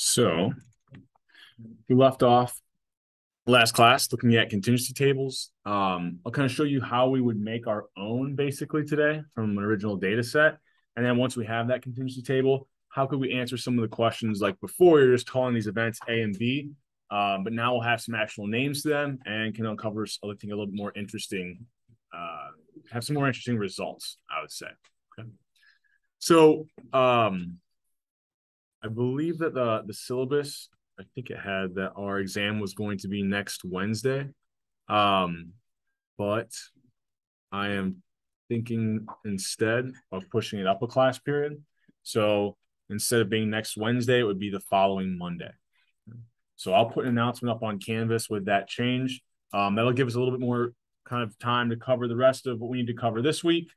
So we left off last class looking at contingency tables. I'll kind of show you how we would make our own basically today from an original data set. And then once we have that contingency table, how could we answer some of the questions like before you're just calling these events A and B, but now we'll have some actual names to them and can uncover something a little bit more interesting, have some more interesting results, I would say. Okay. So I believe that the syllabus, I think it had that our exam was going to be next Wednesday. But I am thinking instead of pushing it up a class period. So instead of being next Wednesday, it would be the following Monday. So I'll put an announcement up on Canvas with that change. That'll give us a little bit more kind of time to cover the rest of what we need to cover this week.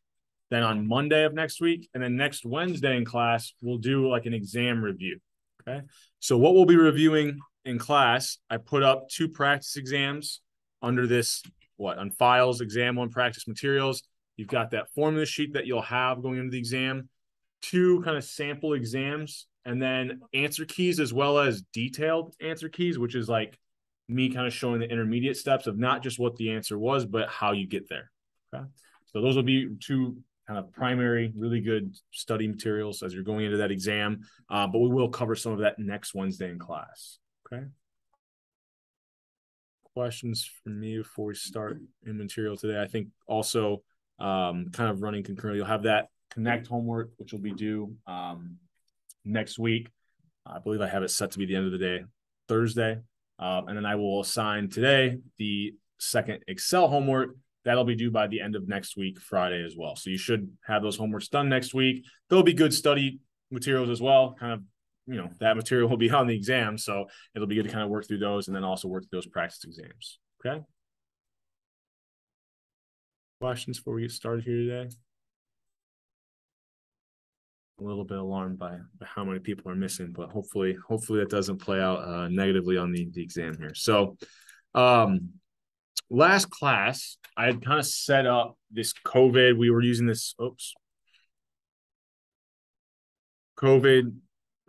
Then on Monday of next week, and then next Wednesday in class, we'll do like an exam review. Okay. So what we'll be reviewing in class, I put up 2 practice exams under this, on files, exam 1 practice materials. You've got that formula sheet that you'll have going into the exam, 2 kind of sample exams, and then answer keys as well as detailed answer keys, which is like me kind of showing the intermediate steps of not just what the answer was, but how you get there. Okay. So those will be 2 kind of primary, really good study materials as you're going into that exam. But we will cover some of that next Wednesday in class. Okay. Questions for me before we start in material today? I think also kind of running concurrently, you'll have that Connect homework, which will be due next week. I believe I have it set to be the end of the day, Thursday. And then I will assign today the second Excel homework. That'll be due by the end of next week, Friday as well. So you should have those homeworks done next week. There'll be good study materials as well. Kind of, that material will be on the exam. So it'll be good to kind of work through those and then also work through those practice exams. Okay. Questions before we get started here today? A little bit alarmed by how many people are missing, but hopefully that doesn't play out negatively on the exam here. So, last class, I had kind of set up this COVID. We were using this, COVID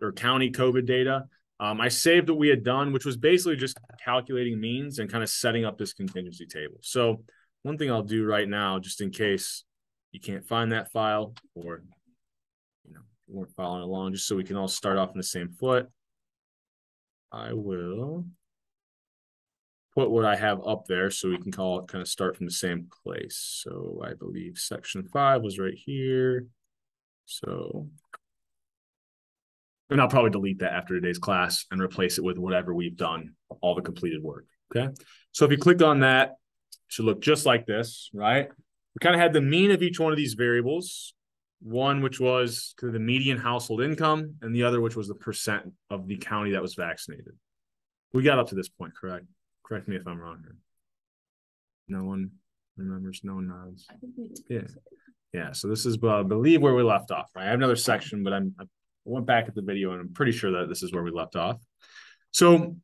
or county COVID data. I saved what we had done, which was basically just calculating means and kind of setting up this contingency table. So one thing I'll do right now, just in case you can't find that file or you weren't following along, just so we can all start off in the same foot, I will put what I have up there so we can kind of start from the same place. So I believe section 5 was right here. So, and I'll probably delete that after today's class and replace it with whatever we've done, all the completed work. Okay. So if you click on that, it should look just like this, right? We kind of had the mean of each one of these variables. One, which was the median household income, and the other, which was the percent of the county that was vaccinated. We got up to this point, correct? Correct me if I'm wrong here. No one remembers, no one nods. I think we did. Yeah. Yeah. So this is, I believe, where we left off, right? I have another section, but I went back at the video and I'm pretty sure that this is where we left off. So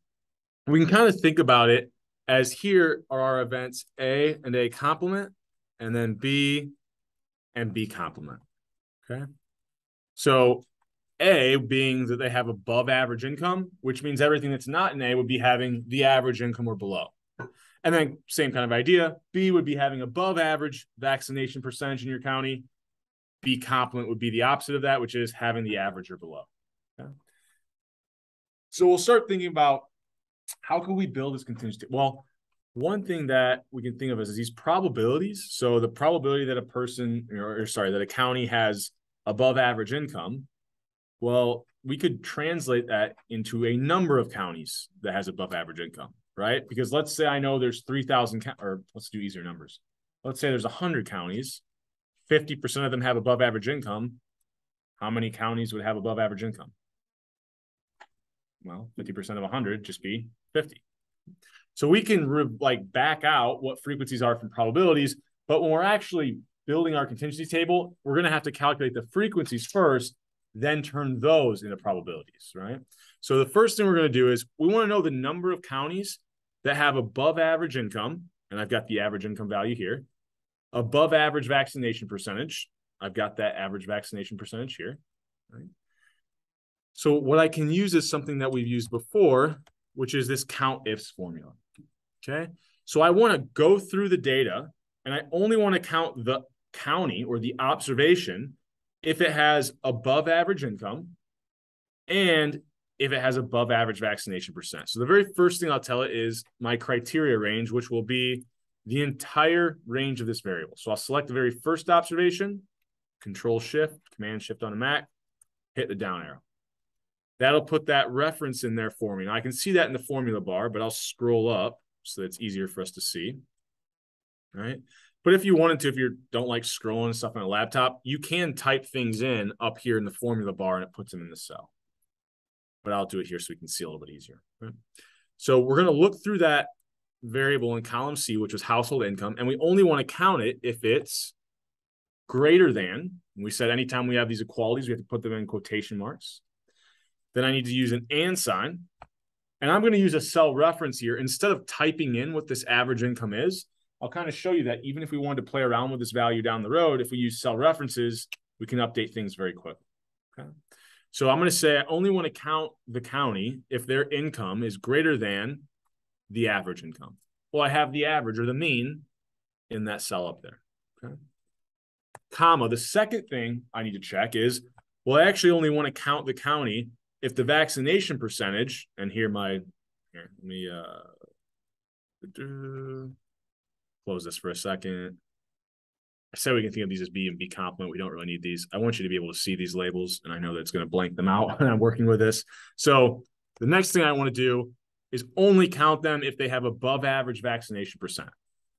we can kind of think about it as here are our events A and A complement, and then B and B complement. Okay. So A being that they have above average income, which means everything that's not in A would be having the average income or below. And then same kind of idea, B would be having above average vaccination percentage in your county. B complement would be the opposite of that, which is having the average or below. Okay. So we'll start thinking about how can we build this contingency? Well, one thing that we can think of is these probabilities. So the probability that that a county has above average income, well, we could translate that into a number of counties that has above average income, right? Because let's say I know there's 3,000, or let's do easier numbers. Let's say there's 100 counties, 50% of them have above average income. How many counties would have above average income? Well, 50% of 100 just be 50. So we can back out what frequencies are from probabilities, but when we're actually building our contingency table, we're going to have to calculate the frequencies first, then turn those into probabilities, right? So the first thing we're going to do is we want to know the number of counties that have above average income, and I've got the average income value here, above average vaccination percentage. I've got that average vaccination percentage here, right? So what I can use is something that we've used before, which is this count ifs formula. Okay. So I want to go through the data and I only want to count the county or the observation if it has above average income and if it has above average vaccination percent. So the very first thing I'll tell it is my criteria range, which will be the entire range of this variable. So I'll select the very first observation, Control Shift, Command Shift on a Mac, hit the down arrow. That'll put that reference in there for me. Now I can see that in the formula bar, but I'll scroll up so that it's easier for us to see. All right. But if you wanted to, if you don't like scrolling stuff on a laptop, you can type things in up here in the formula bar and it puts them in the cell. But I'll do it here so we can see a little bit easier. Right? So we're going to look through that variable in column C, which was household income, and we only want to count it if it's greater than, and we said anytime we have these equalities, we have to put them in quotation marks. Then I need to use an and sign, and I'm going to use a cell reference here. Instead of typing in what this average income is, I'll kind of show you that even if we wanted to play around with this value down the road, if we use cell references, we can update things very quickly. Okay. So I'm going to say I only want to count the county if their income is greater than the average income. Well, I have the average or the mean in that cell up there. Okay. Comma, the second thing I need to check is, well, I actually only want to count the county if the vaccination percentage, and here let me close this for a second. I said we can think of these as B and B complement. We don't really need these. I want you to be able to see these labels, and I know that it's going to blank them out when I'm working with this. So the next thing I want to do is only count them if they have above average vaccination percent.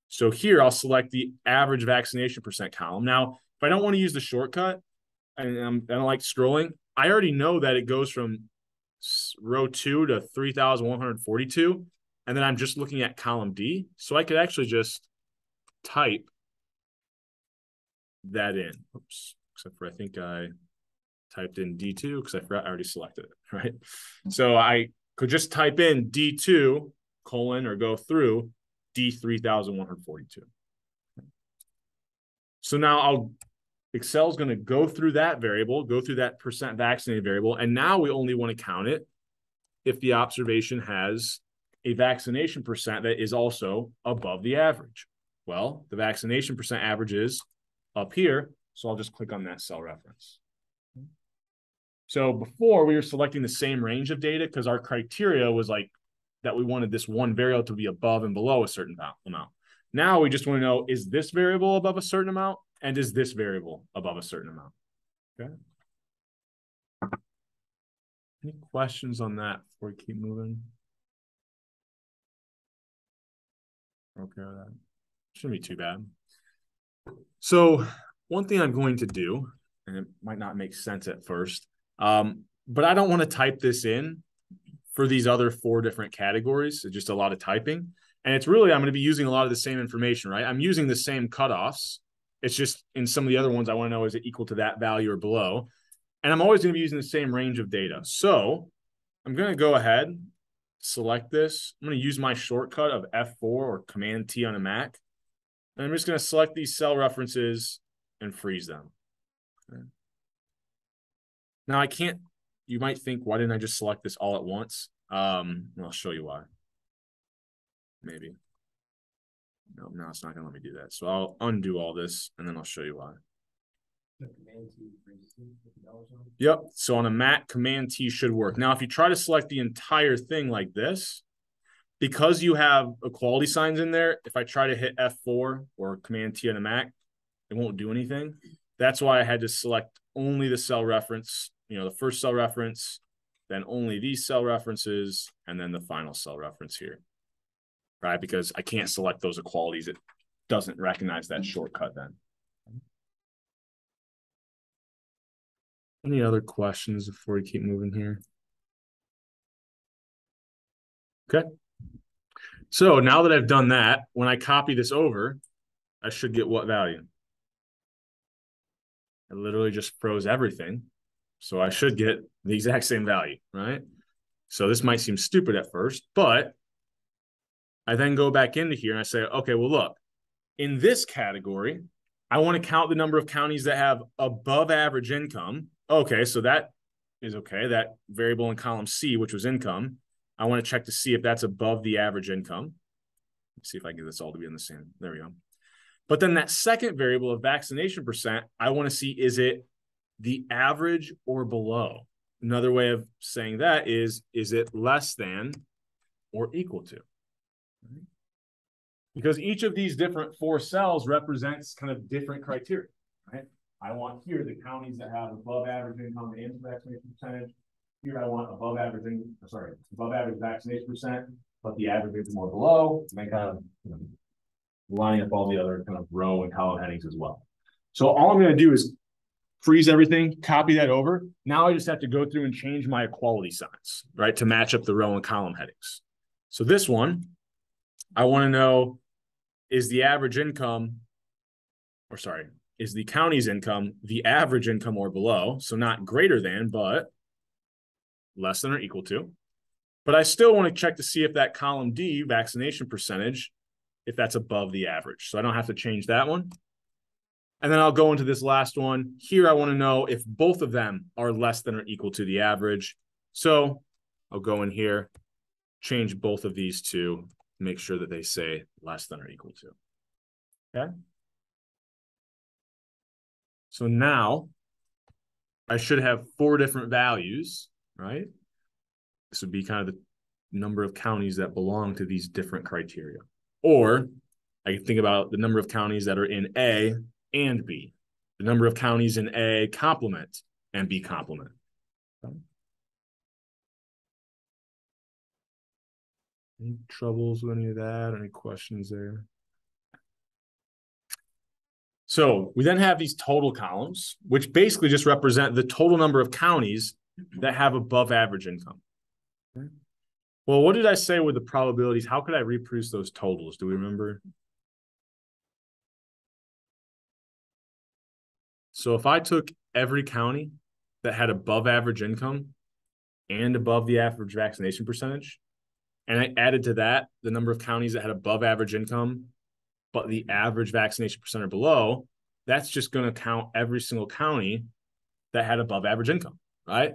So here I'll select the average vaccination percent column. Now, if I don't want to use the shortcut and I don't like scrolling, I already know that it goes from row 2 to 3,142. And then I'm just looking at column D. So I could actually just type that in. Oops, except for I think I typed in D2 because I forgot I already selected it, right? So I could just type in D2 colon or go through D3,142. So now Excel's going to go through that variable, go through that percent vaccinated variable, and now we only want to count it if the observation has a vaccination percent that is also above the average. Well, the vaccination percent average is up here, so I'll just click on that cell reference. So before we were selecting the same range of data because our criteria was like that we wanted this one variable to be above and below a certain amount. Now we just want to know, is this variable above a certain amount? And is this variable above a certain amount? Okay. Any questions on that before we keep moving? Okay with that. Shouldn't be too bad. So one thing I'm going to do, and it might not make sense at first, but I don't want to type this in for these other 4 different categories. It's just a lot of typing. And it's really, I'm going to be using a lot of the same information, right? I'm using the same cutoffs. It's just in some of the other ones, I want to know, is it equal to that value or below? And I'm always going to be using the same range of data. So I'm going to go ahead, select this. I'm going to use my shortcut of F4 or Command T on a Mac. And I'm just going to select these cell references and freeze them. Okay. Now I can't, you might think, why didn't I just select this all at once? I'll show you why. Maybe. No, it's not going to let me do that. So I'll undo all this, and then I'll show you why. Yep. So on a Mac, Command T should work. Now, if you try to select the entire thing like this, because you have equality signs in there, if I try to hit F4 or Command T on a Mac, it won't do anything. That's why I had to select only the cell reference, the first cell reference, then only these cell references, and then the final cell reference here. Right? Because I can't select those equalities. It doesn't recognize that shortcut then. Any other questions before we keep moving here? Okay. So now that I've done that, when I copy this over, I should get what value? I literally just froze everything. So I should get the exact same value, right? So this might seem stupid at first, but I then go back into here and I say, okay, well, look, in this category, I want to count the number of counties that have above average income. Okay, so that is okay. That variable in column C, which was income, I want to check to see if that's above the average income. Let's see if I can get this all to be in the same. There we go. But then that second variable of vaccination percent, I want to see, is it the average or below? Another way of saying that is it less than or equal to? Because each of these different 4 cells represents kind of different criteria, right? I want here the counties that have above average income and vaccination percentage. Here I want above average vaccination percent, but the average is more below, and then kind of lining up all the other kind of row and column headings as well. So all I'm going to do is freeze everything, copy that over. Now I just have to go through and change my equality signs, right, to match up the row and column headings. So this one, I want to know, is the average income, or sorry, is the county's income the average income or below? So not greater than, but less than or equal to. But I still want to check to see if that column D, vaccination percentage, if that's above the average. So I don't have to change that one. And then I'll go into this last one. Here I want to know if both of them are less than or equal to the average. So I'll go in here, change both of these to make sure that they say less than or equal to. Okay. So now I should have 4 different values, right? This would be kind of the number of counties that belong to these different criteria. Or I can think about the number of counties that are in A and B. The number of counties in A complement and B complement. Okay. Any troubles with any of that? Any questions there? So we then have these total columns, which basically just represent the total number of counties that have above average income. Okay. Well, what did I say with the probabilities? How could I reproduce those totals? Do we remember? So if I took every county that had above average income and above the average vaccination percentage, and I added to that the number of counties that had above average income, but the average vaccination percent or below, that's just going to count every single county that had above average income, right?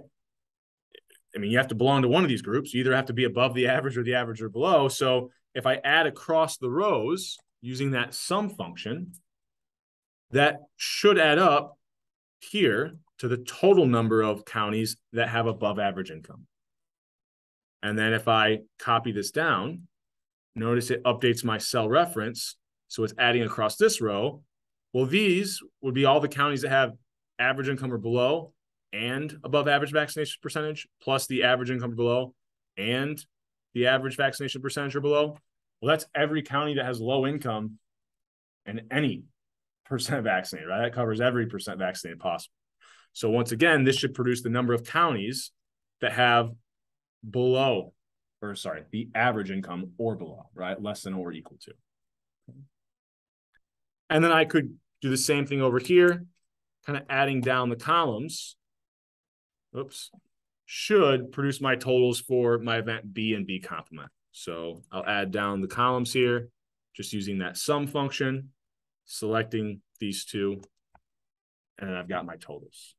I mean, you have to belong to one of these groups. You either have to be above the average or below. So if I add across the rows using that sum function, that should add up here to the total number of counties that have above average income. And then if I copy this down, notice it updates my cell reference. So it's adding across this row. Well, these would be all the counties that have average income or below and above average vaccination percentage, plus the average income or below and the average vaccination percentage or below. Well, that's every county that has low income and any percent vaccinated, right? That covers every percent vaccinated possible. So once again, this should produce the number of counties that have below, or sorry, the average income or below, right? Less than or equal to. And then I could do the same thing over here, kind of adding down the columns. Oops. Should produce my totals for my event B and B complement. So I'll add down the columns here, just using that sum function, selecting these two, and then I've got my totals.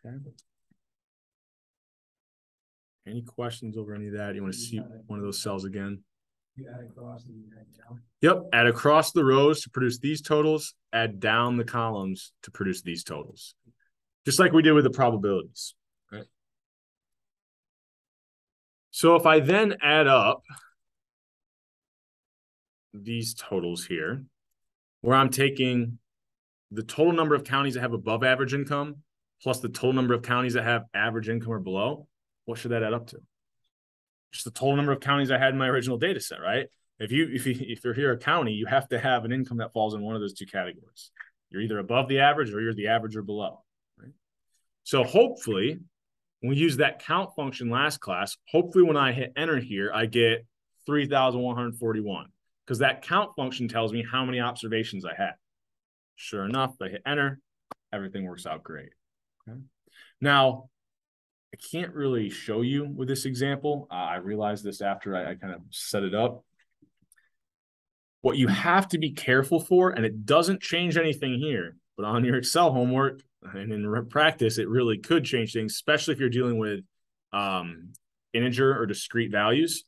Okay. Any questions over any of that? You want to see one of those cells again? You add across and you add down. Yep, add across the rows to produce these totals, add down the columns to produce these totals. Just like we did with the probabilities. Okay. So if I then add up these totals here, where I'm taking the total number of counties that have above average income plus the total number of counties that have average income or below, what should that add up to? Just the total number of counties I had in my original data set, right? If you're here a county, you have to have an income that falls in one of those two categories. You're either above the average or you're the average or below, right? So hopefully, when we use that count function last class, hopefully when I hit enter here, I get 3,141 because that count function tells me how many observations I had. Sure enough, I hit enter, everything works out great. Okay. Now, I can't really show you with this example. I realized this after I kind of set it up. What you have to be careful for, and it doesn't change anything here, But on your Excel homework and in practice, it really could change things, especially if you're dealing with integer or discrete values,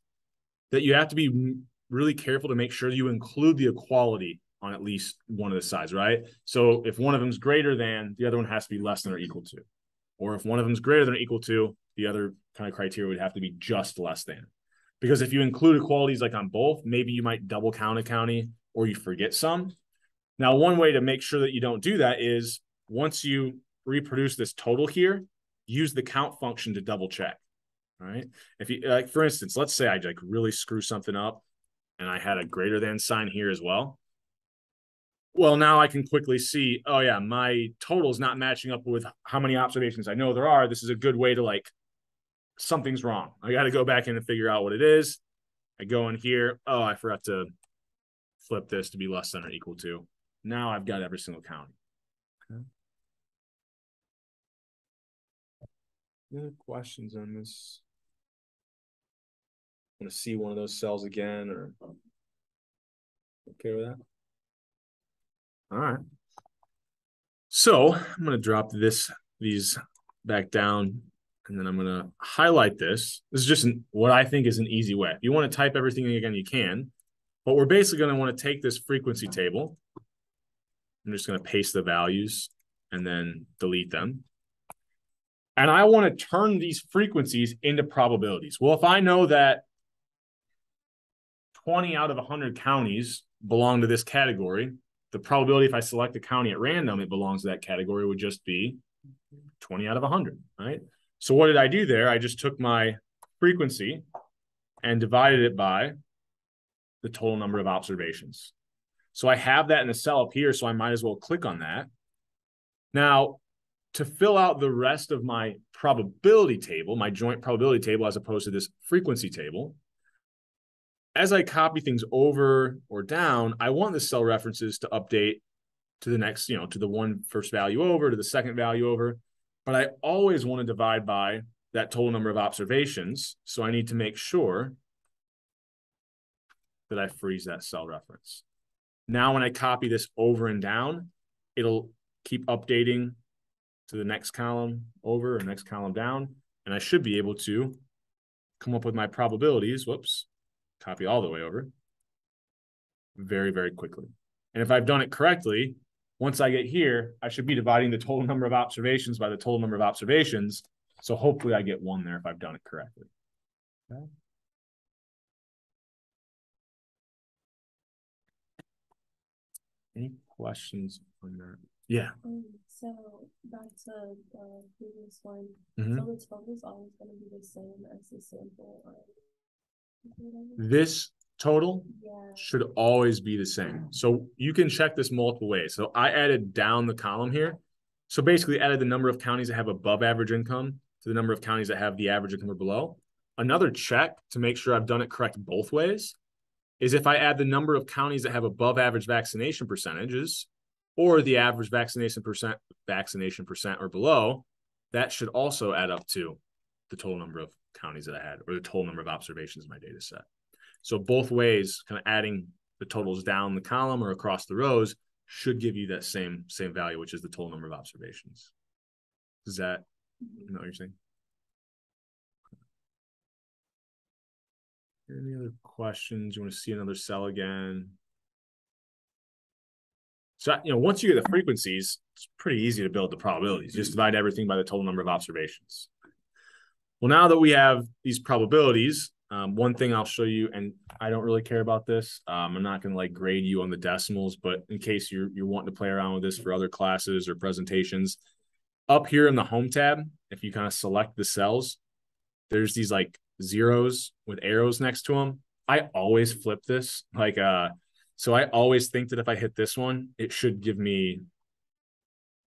that you have to be really careful to make sure you include the equality on at least one of the sides, right? So if one of them is greater than, the other one has to be less than or equal to. Or if one of them is greater than or equal to, the other kind of criteria would have to be just less than. Because if you include equalities like on both, maybe you might double count a county or you forget some. Now, one way to make sure that you don't do that is once you reproduce this total here, use the count function to double check. All right. If you like, for instance, let's say I like really screw something up and I had a greater than sign here as well. Well, now I can quickly see, oh yeah, my total is not matching up with how many observations I know there are. This is a good way to like, something's wrong. I got to go back in and figure out what it is. I go in here. Oh, I forgot to flip this to be less than or equal to. Now I've got every single county. Okay. Any other questions on this? Want to see one of those cells again, or okay with that? All right. So I'm going to drop these back down, and then I'm going to highlight this. This is just what I think is an easy way. If you want to type everything again, you can. But we're basically going to want to take this frequency table. I'm just going to paste the values and then delete them. And I want to turn these frequencies into probabilities. Well, if I know that 20 out of 100 counties belong to this category, the probability if I select a county at random, it belongs to that category would just be 20 out of 100, right? So what did I do there? I just took my frequency and divided it by the total number of observations. So I have that in the cell up here, so I might as well click on that. Now, to fill out the rest of my probability table, my joint probability table, as opposed to this frequency table, as I copy things over or down, I want the cell references to update to the next, to the one first value over, to the second value over. But I always want to divide by that total number of observations. So I need to make sure that I freeze that cell reference. Now, when I copy this over and down, it'll keep updating to the next column over or next column down. And I should be able to come up with my probabilities. Whoops. Copy all the way over very, very quickly. And if I've done it correctly, once I get here, I should be dividing the total number of observations by the total number of observations. So hopefully I get 1 there if I've done it correctly. Okay. Any questions on that? Yeah. So back to the previous one. Mm-hmm. So the total is always going to be the same as the sample. This total should always be the same. So you can check this multiple ways. So I added down the column here. So basically added the number of counties that have above average income to the number of counties that have the average income or below. Another check to make sure I've done it correct both ways is if I add the number of counties that have above average vaccination percentages or the average vaccination percent or below, that should also add up to the total number of counties that I had or the total number of observations in my data set. So both ways, kind of adding the totals down the column or across the rows should give you that same value, which is the total number of observations. Does that, you know what you're saying? Any other questions? You want to see another cell again? So, once you get the frequencies, it's pretty easy to build the probabilities. Just divide everything by the total number of observations. Well, now that we have these probabilities, one thing I'll show you, and I don't really care about this. I'm not going to like grade you on the decimals, but in case you're wanting to play around with this for other classes or presentations, up here in the home tab, if you kind of select the cells, there's these like zeros with arrows next to them. I always flip this. So I always think that if I hit this one, it should give me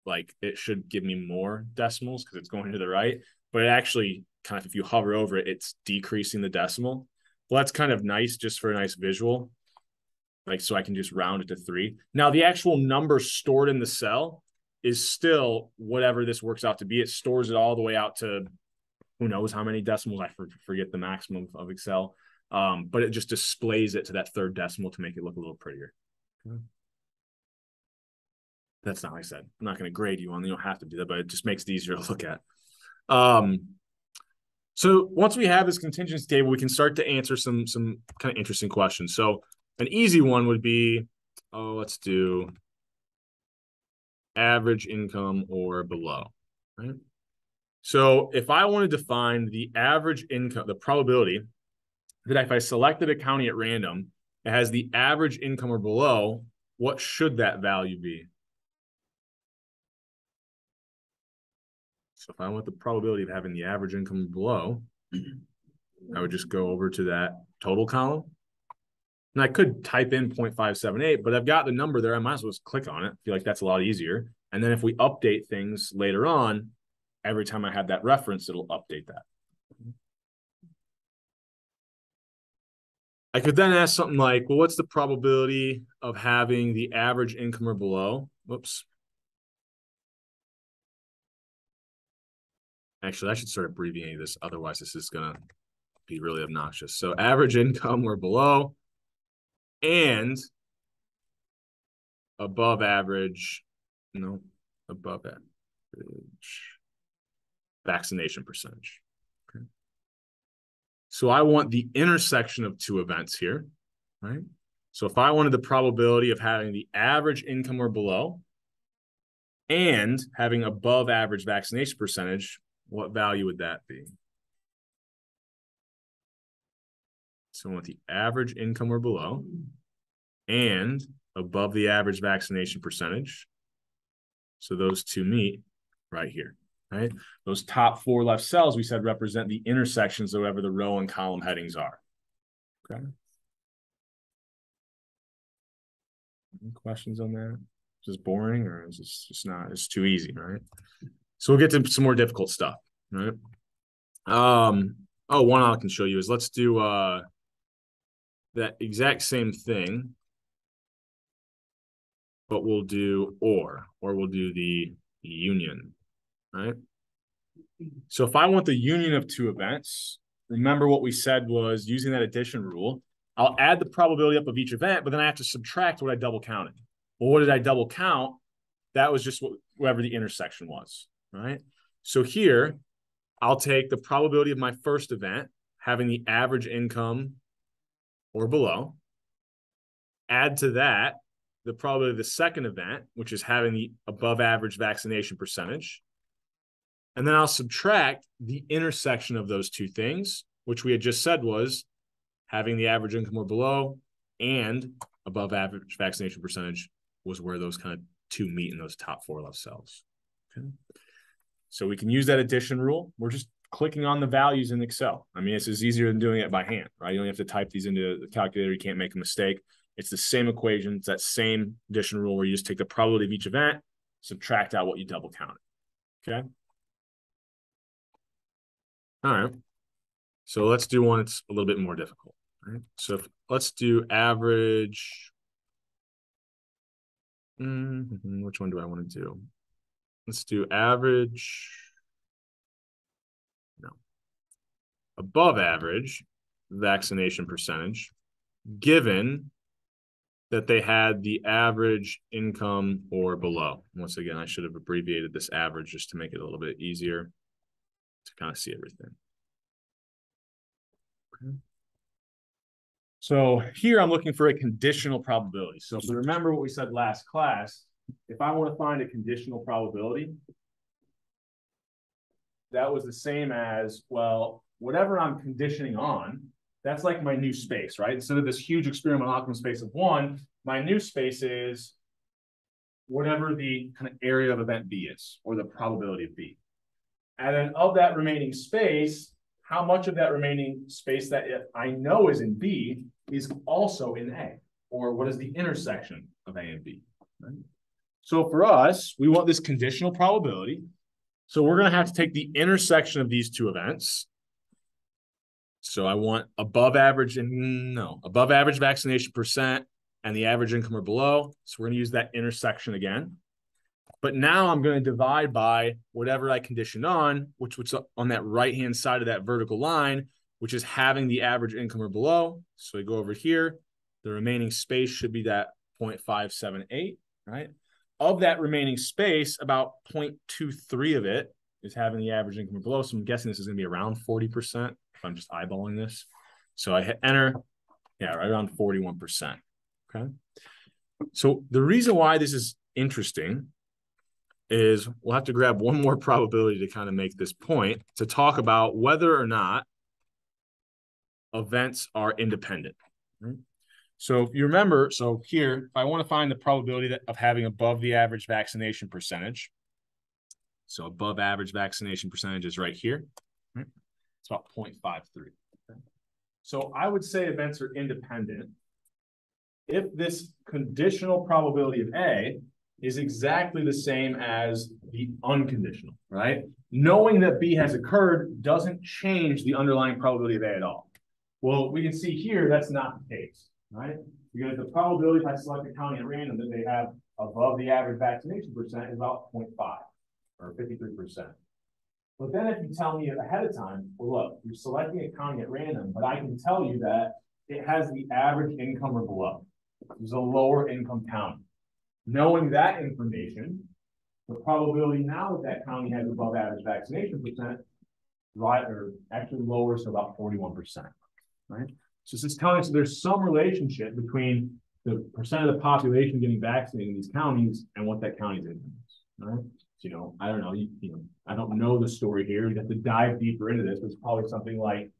more decimals because it's going to the right. But it actually kind of, if you hover over it, it's decreasing the decimal. Well, that's kind of nice just for a nice visual. So I can just round it to 3. Now, the actual number stored in the cell is still whatever this works out to be. It stores it all the way out to who knows how many decimals. I forget the maximum of Excel. But it just displays it to that 3rd decimal to make it look a little prettier. Okay. That's not what I said. I'm not going to grade you on, you don't have to do that, but it just makes it easier to look at. So once we have this contingency table, we can start to answer some kind of interesting questions. So an easy one would be, let's do average income or below, right? So if I wanted to find the average income, the probability that if I selected a county at random, it has the average income or below, what should that value be? So if I want the probability of having the average income below, I would just go over to that total column. And I could type in 0.578, but I've got the number there. I might as well just click on it. I feel like that's a lot easier. And then if we update things later on, every time I have that reference, it'll update that. I could then ask something like, well, what's the probability of having the average income or below? Whoops. Actually, I should start abbreviating this. Otherwise, this is going to be really obnoxious. So average income or below and above average, above average vaccination percentage. Okay. So I want the intersection of two events here, right? So if I wanted the probability of having the average income or below and having above average vaccination percentage, what value would that be? So I want the average income or below and above the average vaccination percentage. So those two meet right here, right? Those top four left cells we said represent the intersections of whatever the row and column headings are. Okay. Any questions on that? Is this boring or is this just not? It's too easy, right? So we'll get to some more difficult stuff, right? One I can show you is let's do that exact same thing, but we'll do or we'll do the union, right? So if I want the union of two events, remember what we said was using that addition rule, I'll add the probability up of each event, but then I have to subtract what I double counted. Well, what did I double count? That was just whatever the intersection was, right? So here, I'll take the probability of my first event, having the average income or below, add to that the probability of the second event, which is having the above average vaccination percentage. And then I'll subtract the intersection of those two things, which we had just said was having the average income or below and above average vaccination percentage was where those kind of two meet in those top four left cells. Okay. So we can use that addition rule. We're just clicking on the values in Excel. I mean, it's just easier than doing it by hand, right? You don't have to type these into the calculator. You can't make a mistake. It's the same equation. It's that same addition rule where you just take the probability of each event, subtract out what you double counted. Okay. All right. So let's do one that's a little bit more difficult. Right? So let's do average. Which one do I want to do? Let's do average. No. Above average vaccination percentage, given that they had the average income or below. Once again, I should have abbreviated this average just to make it a little bit easier to kind of see everything. Okay. So here I'm looking for a conditional probability. So if we remember what we said last class, if I want to find a conditional probability, that was the same as, well, whatever I'm conditioning on, that's like my new space, right? Instead of this huge experimental outcome space of one, my new space is whatever the kind of area of event B is, or the probability of B. And then of that remaining space, how much of that remaining space that I know is in B is also in A, or what is the intersection of A and B, right? So for us, we want this conditional probability. So we're going to have to take the intersection of these two events. So I want above average vaccination percent and the average income or below. So we're going to use that intersection again. But now I'm going to divide by whatever I conditioned on, which was on that right-hand side of that vertical line, which is having the average income or below. So we go over here. The remaining space should be that 0.578, right? of that remaining space, about 0.23 of it is having the average income or below. So I'm guessing this is going to be around 40% if I'm just eyeballing this. So I hit enter. Yeah, right around 41%. Okay. So the reason why this is interesting is we'll have to grab one more probability to kind of make this point to talk about whether or not events are independent. Right? So if you remember, so here, if I want to find the probability of having above the average vaccination percentage, so above average vaccination percentage is right here. Right? It's about 0.53. Okay? So I would say events are independent if this conditional probability of A is exactly the same as the unconditional, right? Knowing that B has occurred doesn't change the underlying probability of A at all. Well, we can see here that's not the case, right? Because the probability if I select a county at random that they have above the average vaccination percent is about 0.5 or 53%. But then if you tell me ahead of time, well, look, you're selecting a county at random, but I can tell you that it has the average income or below. There's a lower income county. Knowing that information, the probability now that that county has above average vaccination percent, right, or actually lowers to about 41%, right? So this is telling us there's some relationship between the percent of the population getting vaccinated in these counties and what that county's income is, right? So, I don't know, I don't know the story here. You have to dive deeper into this. It's probably something like,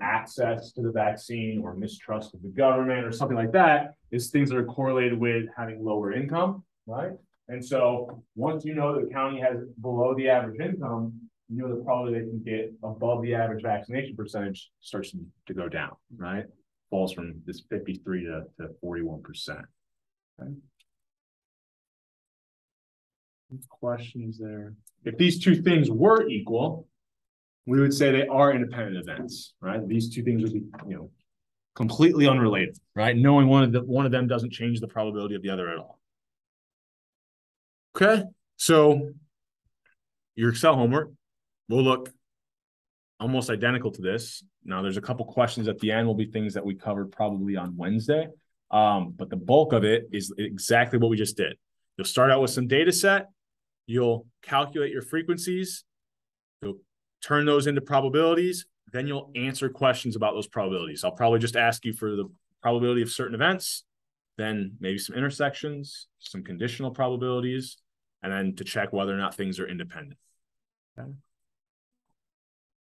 access to the vaccine or mistrust of the government or something like that is things that are correlated with having lower income, right? And so once you know that the county has below the average income, the probability they can get above the average vaccination percentage starts to go down, right? Falls from this 53 to 41%. Okay. Questions there? If these two things were equal, we would say they are independent events, right? These two things would be, completely unrelated, right? Knowing one of them doesn't change the probability of the other at all. Okay, so your Excel homework will look almost identical to this. Now, there's a couple questions at the end will be things that we covered probably on Wednesday, but the bulk of it is exactly what we just did. You'll start out with some data set. You'll calculate your frequencies. You'll turn those into probabilities. Then you'll answer questions about those probabilities. I'll probably just ask you for the probability of certain events, then maybe some intersections, some conditional probabilities, and then to check whether or not things are independent. Okay.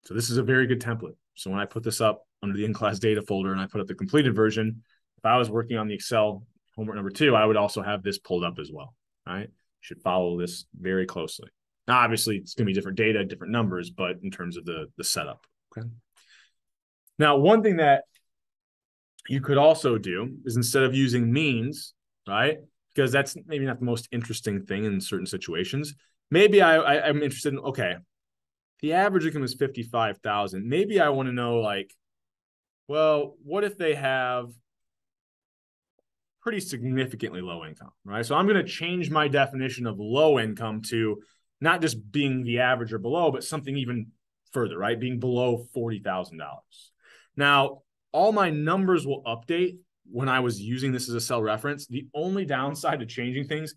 So this is a very good template. So when I put this up under the in-class data folder and I put up the completed version, if I was working on the Excel homework number 2, I would also have this pulled up as well, right? Should follow this very closely. Now, obviously, it's going to be different data, different numbers, but in terms of the setup, okay? Now, one thing that you could also do is instead of using means, right? Because that's maybe not the most interesting thing in certain situations. Maybe I'm interested in, okay, the average income is 55,000. Maybe I want to know, like, well, what if they have pretty significantly low income, right? So I'm going to change my definition of low income to not just being the average or below, but something even further, right? Being below $40,000. Now, all my numbers will update when I was using this as a cell reference. The only downside to changing things,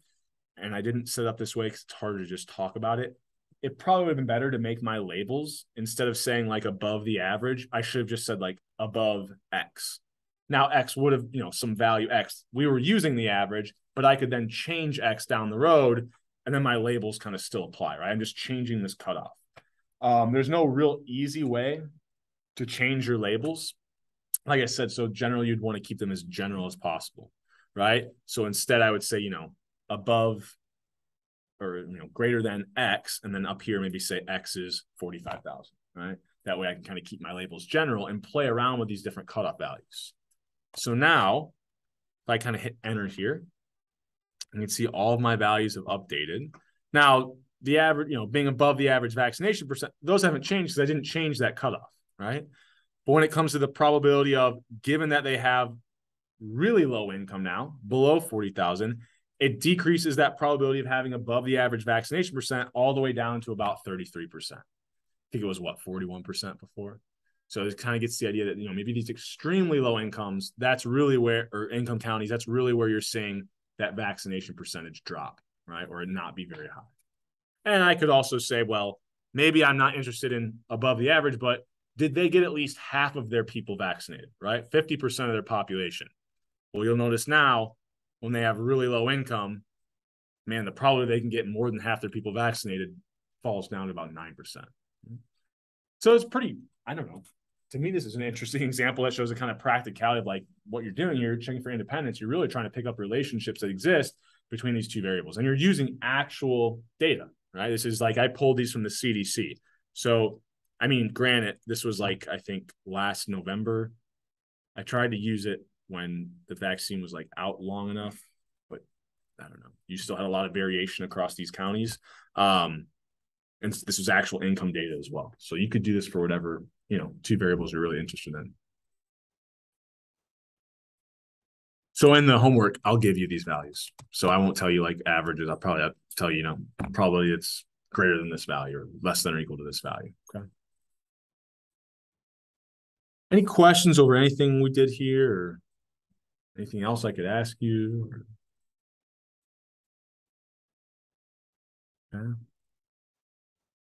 and I didn't set up this way because it's harder to just talk about it, it probably would have been better to make my labels, instead of saying like above the average, I should have just said like above X. Now, X would have, some value X. We were using the average, but I could then change X down the road, and then my labels kind of still apply, right? I'm just changing this cutoff. There's no real easy way to change your labels. Like I said, so generally you'd want to keep them as general as possible, right? So instead I would say, above or, greater than X, and then up here maybe say X is 45,000, right? That way I can kind of keep my labels general and play around with these different cutoff values. So now, if I kind of hit enter here, you can see all of my values have updated. Now, the average, being above the average vaccination percent, those haven't changed because I didn't change that cutoff, right? But when it comes to the probability of, given that they have really low income now, below 40,000, it decreases that probability of having above the average vaccination percent all the way down to about 33%. I think it was, 41% before? So it kind of gets the idea that, maybe these extremely low incomes, that's really where, or income counties, that's really where you're seeing that vaccination percentage drop. right? Or it not be very high. And I could also say, well, maybe I'm not interested in above the average, but did they get at least half of their people vaccinated, right? 50% of their population. Well, you'll notice now when they have really low income, man, the probability they can get more than half their people vaccinated falls down to about 9%. So it's pretty, I don't know. To me, this is an interesting example that shows a kind of practicality of like what you're doing here, checking for independence. You're really trying to pick up relationships that exist between these two variables. And you're using actual data, right? This is like I pulled these from the CDC. So, I mean, granted, this was like, I think last November. I tried to use it when the vaccine was like out long enough, but I don't know. You still had a lot of variation across these counties. And this was actual income data as well. So you could do this for whatever, two variables you're really interested in. So in the homework, I'll give you these values. So I won't tell you like averages. I'll probably tell you, probably it's greater than this value or less than or equal to this value. Okay. Any questions over anything we did here or anything else I could ask you? Okay.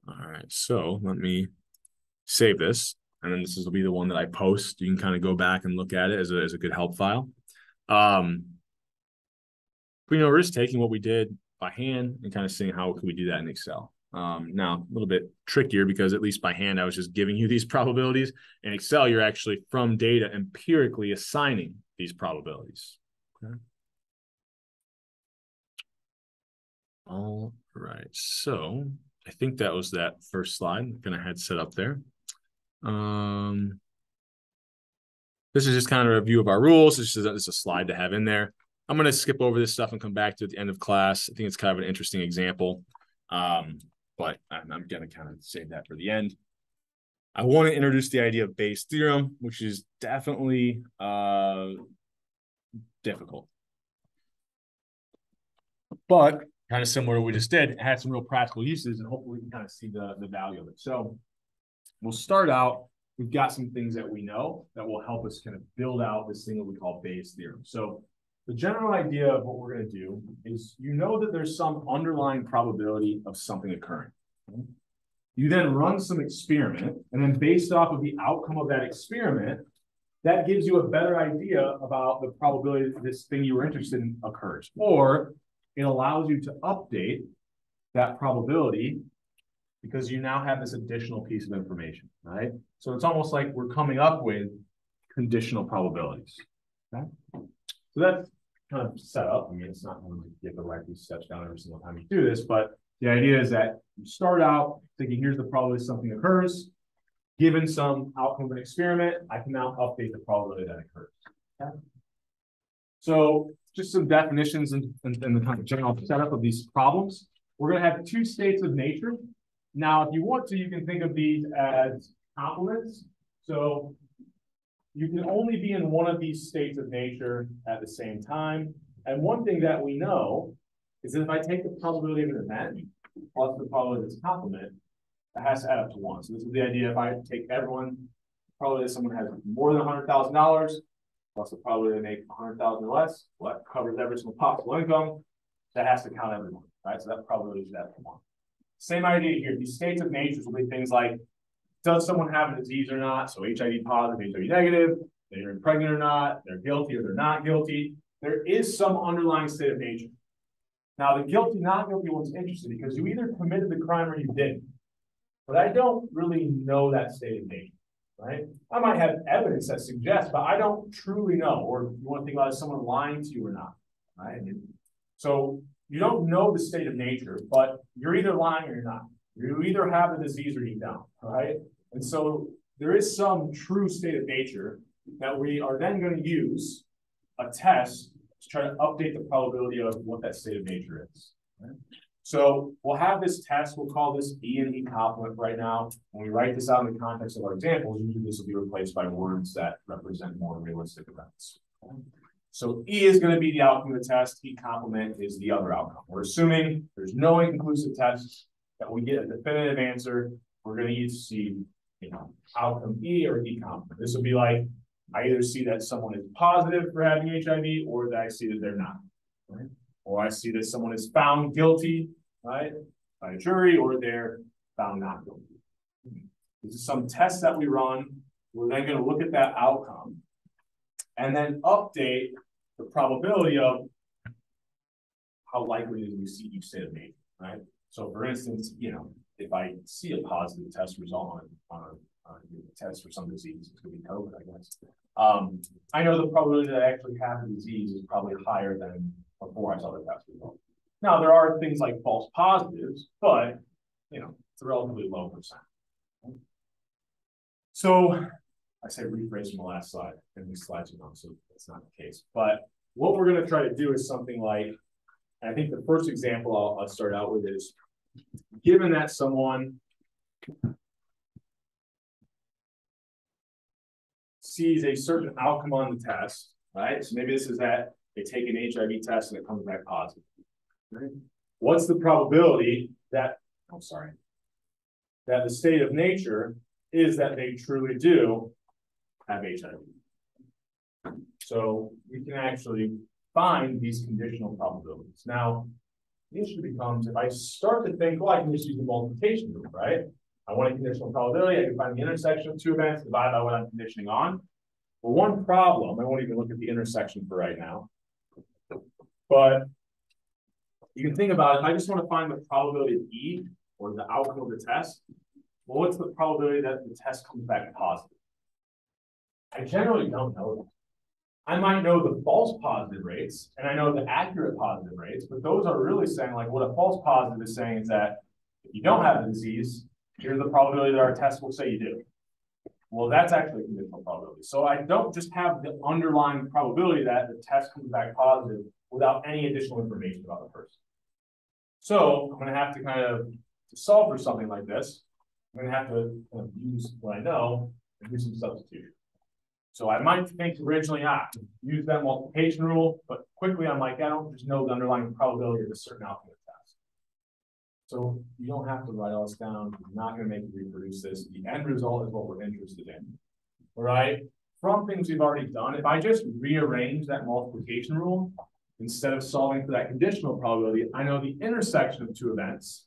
All right, so let me save this, and then this will be the one that I post. You can kind of go back and look at it as a good help file. But, we're just taking what we did by hand and kind of seeing how could we do that in Excel. Now, a little bit trickier because at least by hand, I was just giving you these probabilities. In Excel, you're actually from data empirically assigning these probabilities. Okay. All right, so I think that was that first slide I'm gonna have set up there. This is just kind of a review of our rules. This is a slide to have in there. I'm gonna skip over this stuff and come back to it at the end of class. I think it's kind of an interesting example, but I'm gonna kind of save that for the end. I want to introduce the idea of Bayes' theorem, which is definitely difficult, but kind of similar to what we just did. It had some real practical uses, and hopefully we can kind of see the value of it. So we'll start out. We've got some things that we know that will help us kind of build out this thing that we call Bayes' theorem. So the general idea of what we're going to do is that there's some underlying probability of something occurring. You then run some experiment, and then based off of the outcome of that experiment, that gives you a better idea about the probability that this thing you were interested in occurs. Or it allows you to update that probability because you now have this additional piece of information, right? So it's almost like we're coming up with conditional probabilities. Okay? So that's kind of set up. I mean, it's not going to give the right steps down every single time you do this, but the idea is that you start out thinking, here's the probability something occurs. Given some outcome of an experiment, I can now update the probability that occurs. Okay? So just some definitions and the kind of general setup of these problems. We're going to have two states of nature. Now, if you want to, you can think of these as complements. So you can only be in one of these states of nature at the same time. And one thing that we know is that if I take the probability of an event plus the probability of its complement, it has to add up to 1. So this is the idea. If I take everyone, probably that someone has more than $100,000 plus the probability they make 100,000 or less, well, that covers every single possible income. That has to count everyone, right? So that probability is that 1. Same idea here. These states of nature will be things like, does someone have a disease or not? So HIV positive, HIV negative, they're pregnant or not, they're guilty or they're not guilty. There is some underlying state of nature. Now, the guilty, not guilty one's interesting because you either committed the crime or you didn't. But I don't really know that state of nature, right? I might have evidence that suggests, but I don't truly know. Or you want to think about is someone lying to you or not, right? So you don't know the state of nature, but you're either lying or you're not. You either have the disease or you don't, right? And so there is some true state of nature that we are then going to use a test to try to update the probability of what that state of nature is. Right? So we'll have this test. We'll call this E and E complement right now. When we write this out in the context of our examples, usually this will be replaced by words that represent more realistic events. Okay? So E is going to be the outcome of the test. E complement is the other outcome. We're assuming there's no inconclusive tests that we get a definitive answer. We're going to either see, outcome E or E complement. This will be like, I either see that someone is positive for having HIV or that I see that they're not. Right? or I see that someone is found guilty, right, by a jury, or they're found not guilty. This is some test that we run. We're then going to look at that outcome and then update the probability of how likely it is we see each state of nature, right? So for instance, you know, if I see a positive test result on a test for some disease, it could be COVID, I guess. I know the probability that I actually have the disease is probably higher than before I saw the test result. Now, there are things like false positives, but, you know, it's a relatively low percent. So I say rephrase from the last slide, and these slides are not, so that's not the case. But what we're going to try to do is something like, I think the first example I'll start out with is, given that someone sees a certain outcome on the test, right? So maybe this is that they take an HIV test and it comes back positive. Right? What's the probability that, that the state of nature is that they truly do have HIV? So we can actually find these conditional probabilities. Now, the issue becomes, if I start to think, well, I can just use the multiplication rule, right? I want a conditional probability. I can find the intersection of two events, divide by what I'm conditioning on. Well, one problem, I won't even look at the intersection for right now, but you can think about it. If I just want to find the probability of E, or the outcome of the test, well, what's the probability that the test comes back positive? I generally don't know that. I might know the false positive rates, and I know the accurate positive rates, but those are really saying, like, what a false positive is saying is that if you don't have the disease, here's the probability that our test will say you do. Well, that's actually a conditional probability. So I don't just have the underlying probability that the test comes back positive without any additional information about the person. So I'm going to have to kind of, to solve for something like this, I'm going to have to kind of use what I know and do some substitution. So I might think originally, use that multiplication rule, but quickly I'm like, I don't just know the underlying probability of a certain outcome of the test. So you don't have to write all this down. I'm not going to make you reproduce this. The end result is what we're interested in. All right. From things we've already done, if I just rearrange that multiplication rule, instead of solving for that conditional probability, I know the intersection of two events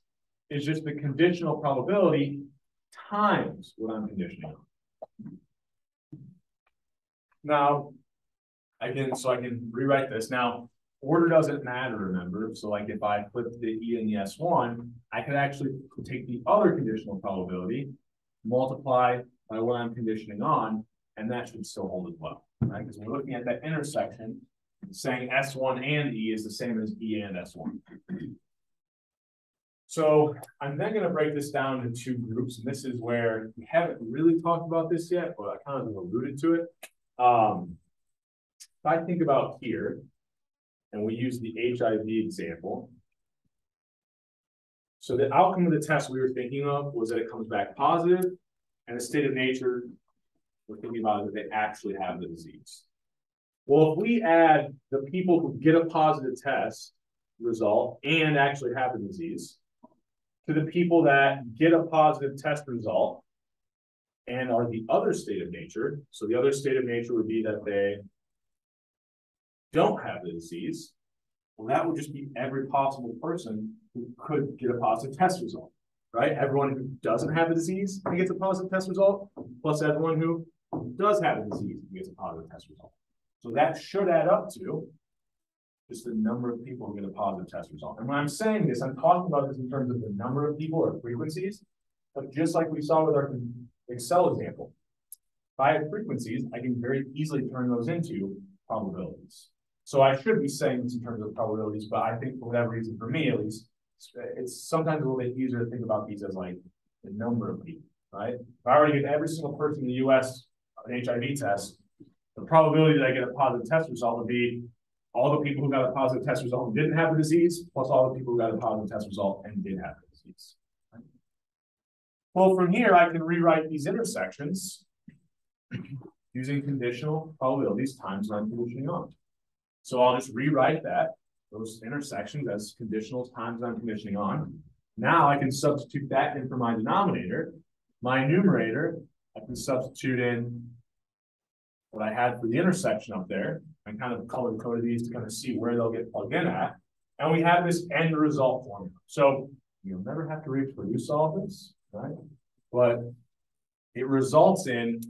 is just the conditional probability times what I'm conditioning on. Now, I can rewrite this. Now, order doesn't matter, remember. So like if I flip the E and the S1, I could actually take the other conditional probability, multiply by what I'm conditioning on, and that should still hold as well, right? Because we're looking at that intersection, saying S1 and E is the same as E and S1. So I'm then going to break this down into two groups, and this is where we haven't really talked about this yet, but I kind of alluded to it. If I think about here, and we use the HIV example, so the outcome of the test we were thinking of was that it comes back positive, and the state of nature we're thinking about is that they actually have the disease. Well, if we add the people who get a positive test result and actually have the disease to the people that get a positive test result and are the other state of nature, so the other state of nature would be that they don't have the disease, well, that would just be every possible person who could get a positive test result, right? Everyone who doesn't have the disease and gets a positive test result, plus everyone who does have the disease and gets a positive test result. So that should add up to just the number of people who get a positive test result. And when I'm saying this, I'm talking about this in terms of the number of people or frequencies, but just like we saw with our Excel example, if I have frequencies, I can very easily turn those into probabilities. So I should be saying this in terms of probabilities, but I think for whatever reason, for me at least, it's sometimes a little bit easier to think about these as like the number of people, right? If I already get every single person in the US an HIV test, the probability that I get a positive test result would be all the people who got a positive test result and didn't have the disease, plus all the people who got a positive test result and did have the disease. Right? Well, from here, I can rewrite these intersections using conditional probabilities times what I'm conditioning on. So I'll just rewrite that, those intersections as conditionals times what I'm conditioning on. Now I can substitute that in for my denominator. My numerator, I can substitute in what I had for the intersection up there. I kind of color coded these to kind of see where they'll get plugged in at. And we have this end result formula. So you'll never have to reproduce all of this, right? But it results in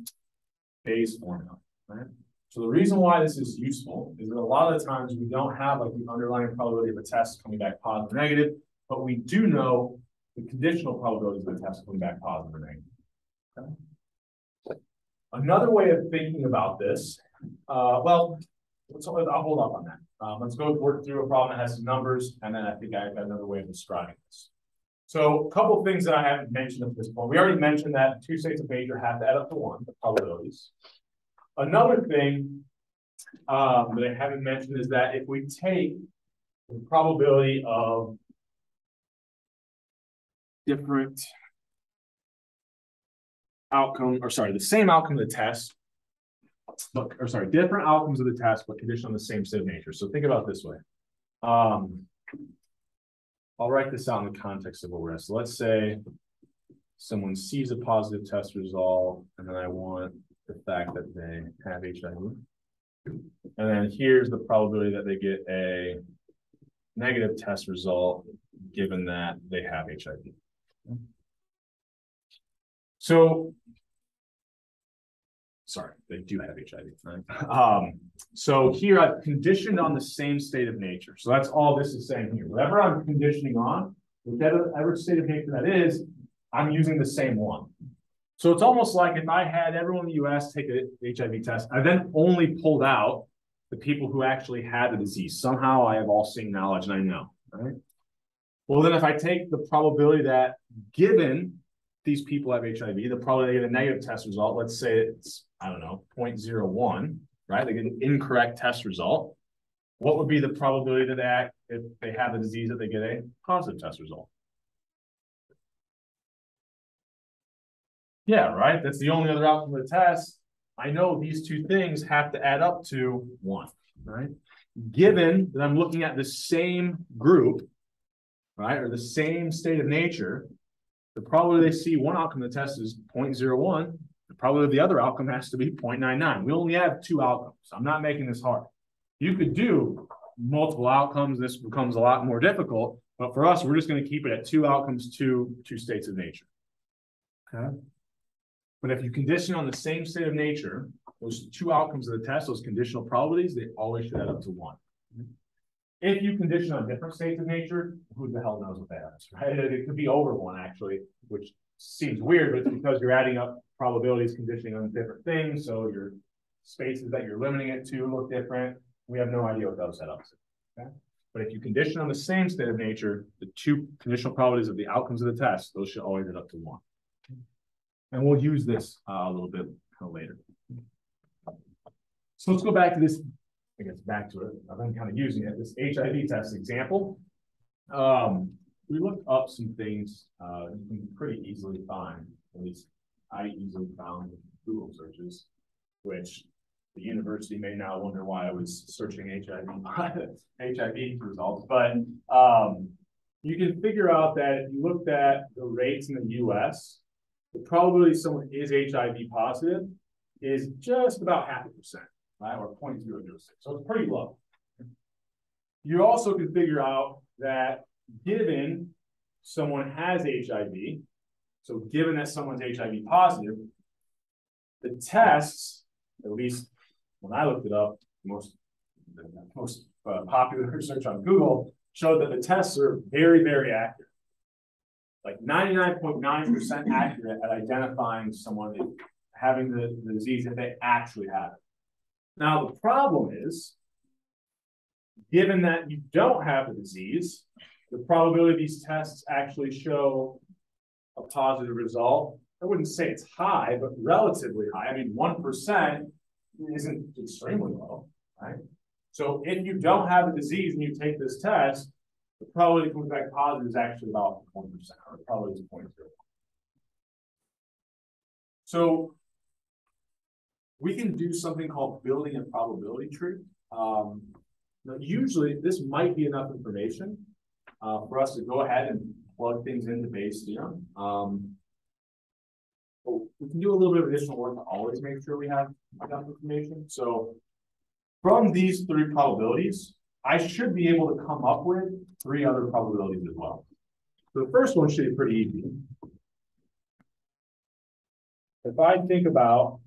Bayes formula, right? So the reason why this is useful is that a lot of the times we don't have like the underlying probability of a test coming back positive or negative, but we do know the conditional probabilities of the test coming back positive or negative. Okay? Another way of thinking about this, I'll hold off on that. Let's go work through a problem that has some numbers, and then I think I've got another way of describing this. So a couple of things that I haven't mentioned at this point. We already mentioned that two states of nature have to add up to 1, the probabilities. Another thing that I haven't mentioned is that if we take the probability of different outcome, or sorry, the same outcome of the test, different outcomes of the test, but conditioned on the same state of nature. So think about it this way. I'll write this out in the context of a risk. So let's say someone sees a positive test result, and then I want the fact that they have HIV. And then here's the probability that they get a negative test result, given that they have HIV. So, sorry, they do have HIV. Right? So here I've conditioned on the same state of nature. So that's all this is saying here. Whatever I'm conditioning on, whatever state of nature that is, I'm using the same one. So it's almost like if I had everyone in the US take an HIV test, I then only pulled out the people who actually had the disease. Somehow I have all-seeing knowledge and I know, right? Well, then if I take the probability that given these people have HIV, the probability they get a negative test result, let's say it's, I don't know, 0.01, right? They get an incorrect test result. What would be the probability that if they have the disease that they get a positive test result? Yeah, right. That's the only other outcome of the test. I know these two things have to add up to 1, right? Given that I'm looking at the same group, right, or the same state of nature, the probability they see one outcome of the test is 0.01. The probability of the other outcome has to be 0.99. We only have 2 outcomes. I'm not making this hard. You could do multiple outcomes. This becomes a lot more difficult. But for us, we're just going to keep it at 2 outcomes, two states of nature. Okay. But if you condition on the same state of nature, those 2 outcomes of the test, those conditional probabilities, they always should add up to 1. If you condition on different states of nature, who the hell knows what that is, right? It could be over 1 actually, which seems weird, but it's because you're adding up probabilities conditioning on different things. So your spaces that you're limiting it to look different. We have no idea what those setups are. Okay? But if you condition on the same state of nature, the 2 conditional probabilities of the outcomes of the test, those should always add up to 1. And we'll use this a little bit later. So let's go back to this. I guess back to it. I've been kind of using it. This HIV test example. We looked up some things you can pretty easily find. At least I easily found with Google searches, which the university may now wonder why I was searching HIV results. But you can figure out that if you looked at the rates in the US, the probability someone is HIV positive is just about 0.5%, right? Or 0.006. So it's pretty low. You also can figure out that given someone has HIV, so given that someone's HIV positive, the tests, at least when I looked it up, the most popular research on Google showed that the tests are very, very accurate. Like 99.9% accurate at identifying someone having the disease if they actually have it. Now, the problem is, given that you don't have the disease, the probability these tests actually show a positive result, I wouldn't say it's high, but relatively high. I mean, 1% isn't extremely low, right? So if you don't have the disease and you take this test, the probability it comes back positive is actually about 1%, or probably is 0.01. So we can do something called building a probability tree. Now usually this might be enough information for us to go ahead and plug things into Bayes' theorem. But we can do a little bit of additional work to always make sure we have enough information. So from these 3 probabilities, I should be able to come up with 3 other probabilities as well. So the first one should be pretty easy. If I think about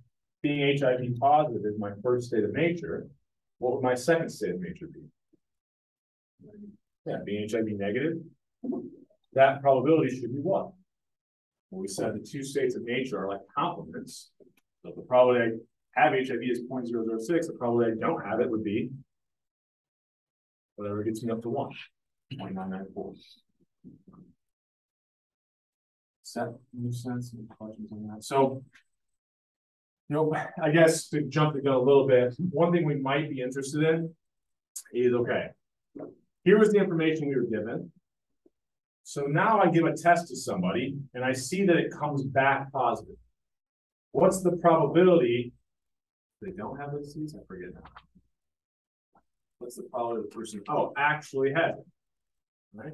being HIV positive as my first state of nature, what would my second state of nature be? Yeah, being HIV negative. That probability should be what? Well, we said the 2 states of nature are like complements. So the probability I have HIV is 0.006. The probability I don't have it would be whatever gets me up to 1, 0.994. Does that make sense? Any questions on that? So, I guess to jump the gun a little bit, one thing we might be interested in is, okay, here was the information we were given. So now I give a test to somebody and I see that it comes back positive. What's the probability they don't have this disease? I forget now. What's the probability the person actually has it? Right?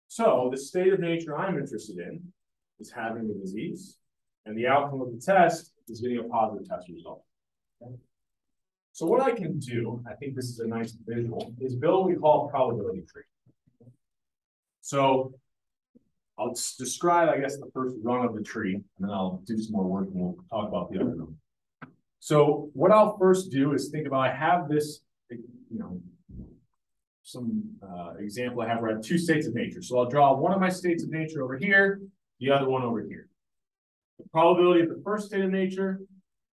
So the state of nature I'm interested in is having the disease, and the outcome of the test is getting a positive test result. Okay? So what I can do, I think this is a nice visual, is build what we call a probability tree. So I'll describe, I guess, the first rung of the tree, and then I'll do some more work and we'll talk about the other rung. So what I'll first do is think about, I have this, some example I have where I have 2 states of nature. So I'll draw one of my states of nature over here, the other one over here. The probability of the first state of nature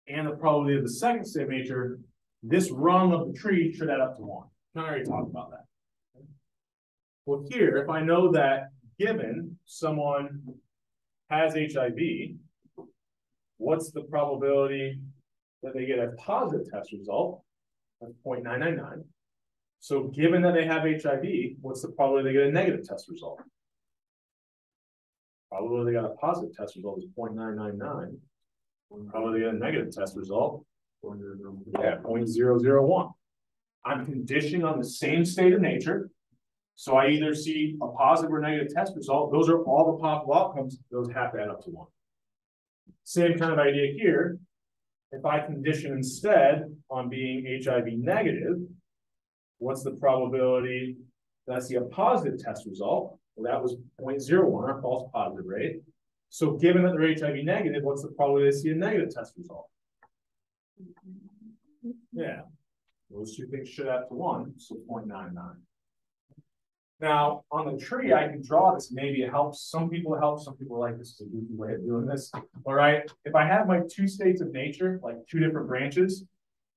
and the probability of the second state of nature, this rung of the tree should add up to 1. I already talked about that. Well, here, if I know that given someone has HIV, what's the probability that they get a positive test result? That's 0.999. So given that they have HIV, what's the probability they get a negative test result? Probability they got a positive test result is 0.999. Probability they get a negative test result, 0.001. I'm conditioning on the same state of nature. So I either see a positive or negative test result. Those are all the possible outcomes. Those have to add up to 1. Same kind of idea here. If I condition instead on being HIV negative, what's the probability that I see a positive test result? Well, that was 0.01, our false positive rate. So given that they're HIV negative, what's the probability they see a negative test result? Yeah, those 2 things should add to 1, so 0.99. Now, on the tree, I can draw this. Maybe it helps. Some people like this is a goofy way of doing this. All right, if I have my 2 states of nature, like 2 different branches,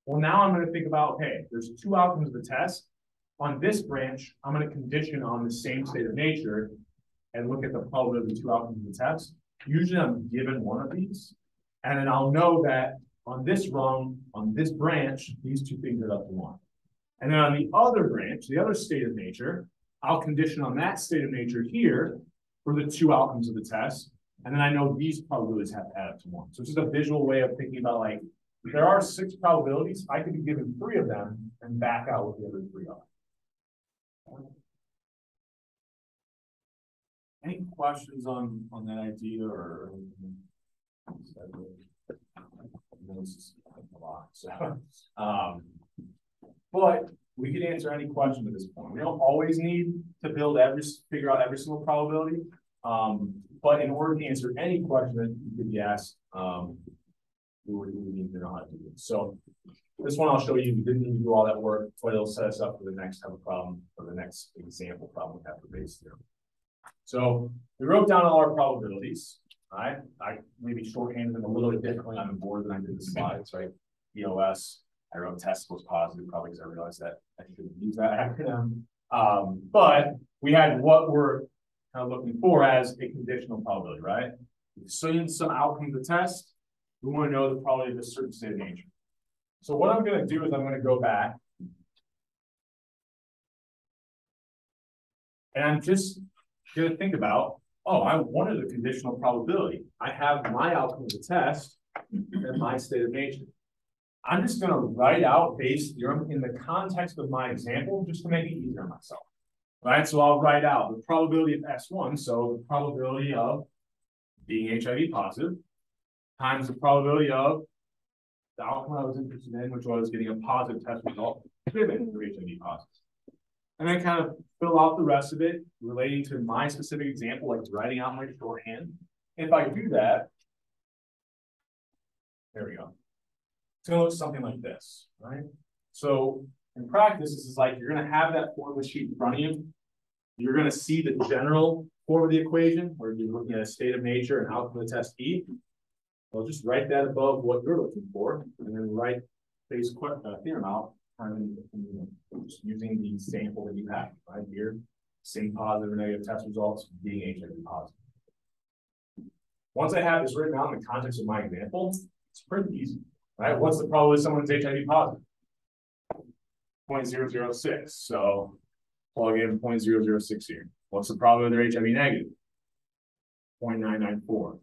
well, now I'm going to think about, okay, there's 2 outcomes of the test. On this branch, I'm going to condition on the same state of nature and look at the probability of the 2 outcomes of the test. Usually I'm given one of these, and then I'll know that on this rung, on this branch, these 2 things are up to 1. And then on the other branch, the other state of nature, I'll condition on that state of nature here for the 2 outcomes of the test. And then I know these probabilities have to add up to 1. So it's just a visual way of thinking about, like, if there are 6 probabilities, I could be given 3 of them and back out what the other 3 are. Any questions on that idea or anything? This is a lot. So, but we can answer any question at this point. We don't always need to figure out every single probability. But in order to answer any question that you could be asked, we need to know how to do it. So this one I'll show you. We didn't need to do all that work, but it'll set us up for the next type of problem, or the next example problem we have for base theorem. So we wrote down all our probabilities. Right? I maybe shorthanded them a little bit differently on the board than I did the slides, right? EOS. I wrote test was positive, probably because I realized that I shouldn't use that acronym. But we had what we're kind of looking for as a conditional probability, right? We've seen some outcome of the test. We want to know the probability of a certain state of nature. So what I'm going to do is I'm going to go back. And I'm just going to think about, oh, I wanted a conditional probability. I have my outcome of the test and my state of nature. I'm just going to write out base theorem in the context of my example just to make it easier on myself. Right? So I'll write out the probability of S1, so the probability of being HIV positive, times the probability of the outcome I was interested in, which was getting a positive test result, given the HIV positive. And then kind of fill out the rest of it relating to my specific example, like writing out my shorthand. If I do that, there we go. It's going to look something like this, right? So in practice, this is like you're going to have that formula sheet in front of you. You're going to see the general form of the equation where you're looking at a state of nature and outcome of the test E. I'll just write that above what you're looking for, and then write base theorem out, just using the sample that you have right here. Same positive or negative test results being HIV positive. Once I have this written out in the context of my example, it's pretty easy, right? What's the probability someone's HIV positive? 0.006. So plug in 0.006 here. What's the probability they're HIV negative? 0.994.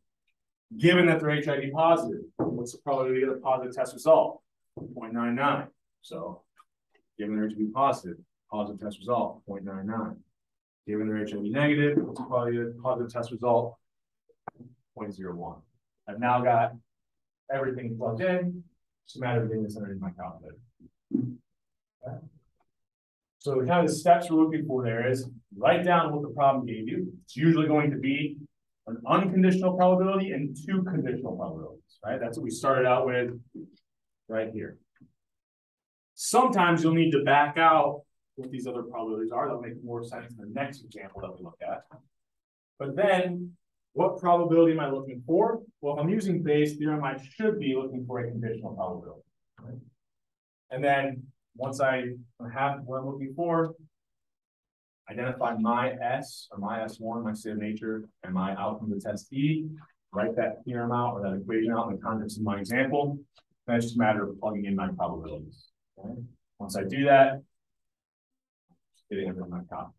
Given that they're HIV positive, what's the probability to get a positive test result? 0.99. So given they're HIV positive test result, 0.99. Given they're HIV negative, what's the probability to get a positive test result? 0.01. I've now got everything plugged in. It's a matter of getting this underneath my calculator. Okay. So the kind of steps we're looking for there is write down what the problem gave you. It's usually going to be an unconditional probability and two conditional probabilities, right? That's what we started out with right here. Sometimes you'll need to back out what these other probabilities are. That'll make more sense in the next example that we look at. But then, what probability am I looking for? Well, if I'm using Bayes' theorem, I should be looking for a conditional probability. Right? And then, once I have what I'm looking for, identify my S or my S1, my state of nature, and my outcome of the test E, write that theorem out or that equation out in the context of my example. Then it's just a matter of plugging in my probabilities. Okay? Once I do that, getting it in my calculator.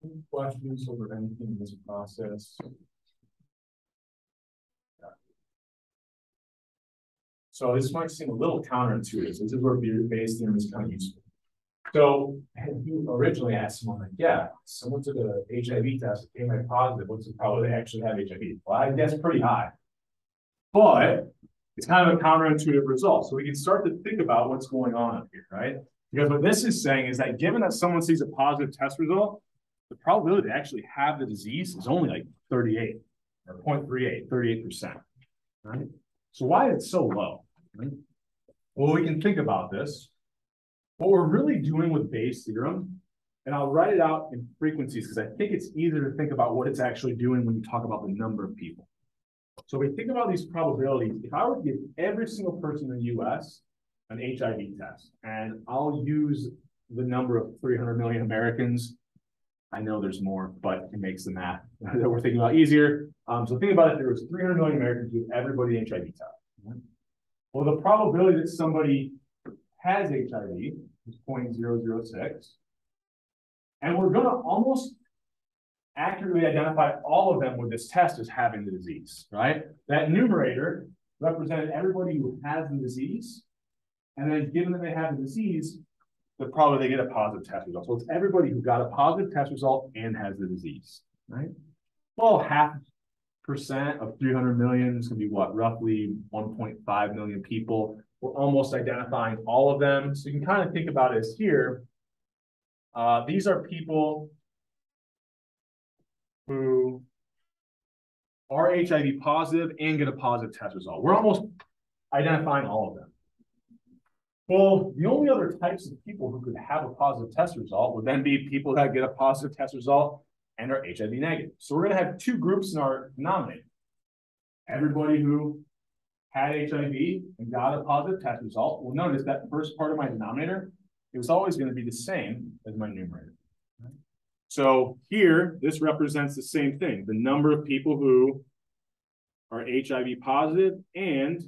Any questions over anything in this process? So this might seem a little counterintuitive. This is where Bayes' theorem is kind of useful. So you originally asked someone like, yeah, someone took a HIV test, came back positive. What's the probability they actually have HIV? Well, I guess pretty high. But it's kind of a counterintuitive result. So we can start to think about what's going on up here, right? Because what this is saying is that given that someone sees a positive test result, the probability they actually have the disease is only like 38 or 0.38, 38%, right? So why is it so low? Right? Well, we can think about this. What we're really doing with Bayes' theorem, and I'll write it out in frequencies because I think it's easier to think about what it's actually doing when you talk about the number of people. So we think about these probabilities. If I were to give every single person in the US an HIV test, and I'll use the number of 300 million Americans. I know there's more, but it makes the math that we're thinking about easier. So think about it, there was 300 million Americans with everybody HIV test. Right? Well, the probability that somebody has HIV is 0.006. And we're going to almost accurately identify all of them with this test as having the disease, right? That numerator represented everybody who has the disease. And then given that they have the disease, the probability they get a positive test result. So it's everybody who got a positive test result and has the disease, right? Well, 0.5% of 300 million is going to be what? Roughly 1.5 million people. We're almost identifying all of them. So you can kind of think about it as here. These are people who are HIV positive and get a positive test result. We're almost identifying all of them. Well, the only other types of people who could have a positive test result would then be people that get a positive test result and are HIV negative. So we're going to have two groups in our denominator. Everybody who had HIV and got a positive test result. Well, notice that first part of my denominator, it was always going to be the same as my numerator. So here, this represents the same thing. The number of people who are HIV positive and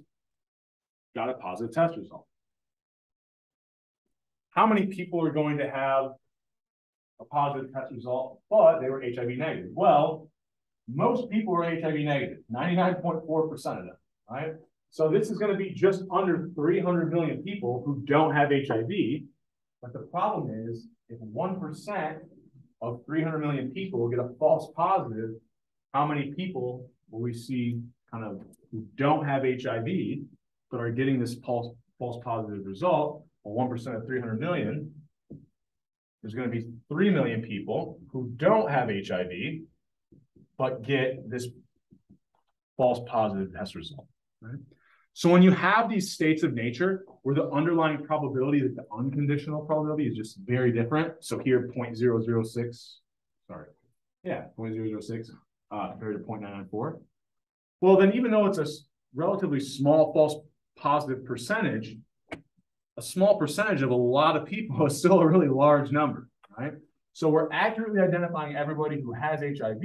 got a positive test result. How many people are going to have a positive test result, but they were HIV negative? Well, most people are HIV negative, 99.4% of them, right? So this is going to be just under 300 million people who don't have HIV. But the problem is, if 1% of 300 million people get a false positive, how many people will we see kind of who don't have HIV, but are getting this false positive result, well, 1% of 300 million, there's going to be 3 million people who don't have HIV, but get this false positive test result, right? So when you have these states of nature where the underlying probability, that the unconditional probability is just very different. So here 0.006, sorry. Yeah, 0.006 compared to 0.994. Well, then even though it's a relatively small false positive percentage, a small percentage of a lot of people is still a really large number, right? So we're accurately identifying everybody who has HIV,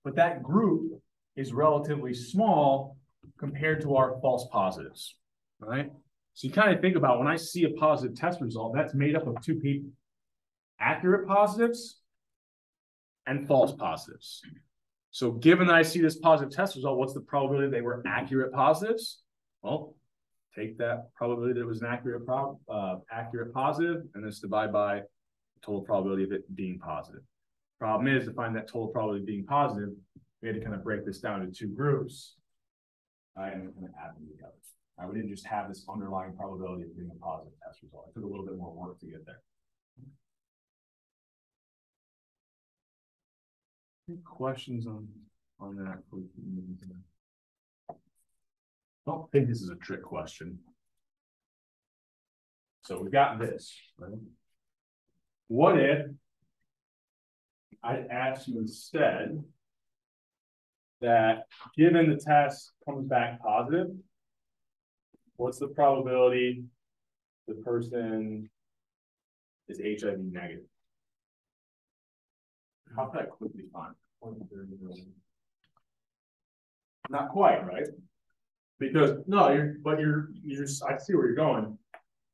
but that group is relatively small compared to our false positives, right? So you kind of think about when I see a positive test result, that's made up of two people, accurate positives and false positives. So given that I see this positive test result, what's the probability they were accurate positives? Well, take that probability that it was an accurate positive and let's divide by the total probability of it being positive. Problem is, to find that total probability of being positive, we had to kind of break this down into two groups, right, and kind of add them together. Right, we didn't just have this underlying probability of being a positive test result. It took a little bit more work to get there. Any questions on that? I don't think this is a trick question. So we've got this, right? What if I asked you instead that given the test comes back positive, what's the probability the person is HIV negative? How could I quickly find? Not quite, right? Because no, you're just, I see where you're going,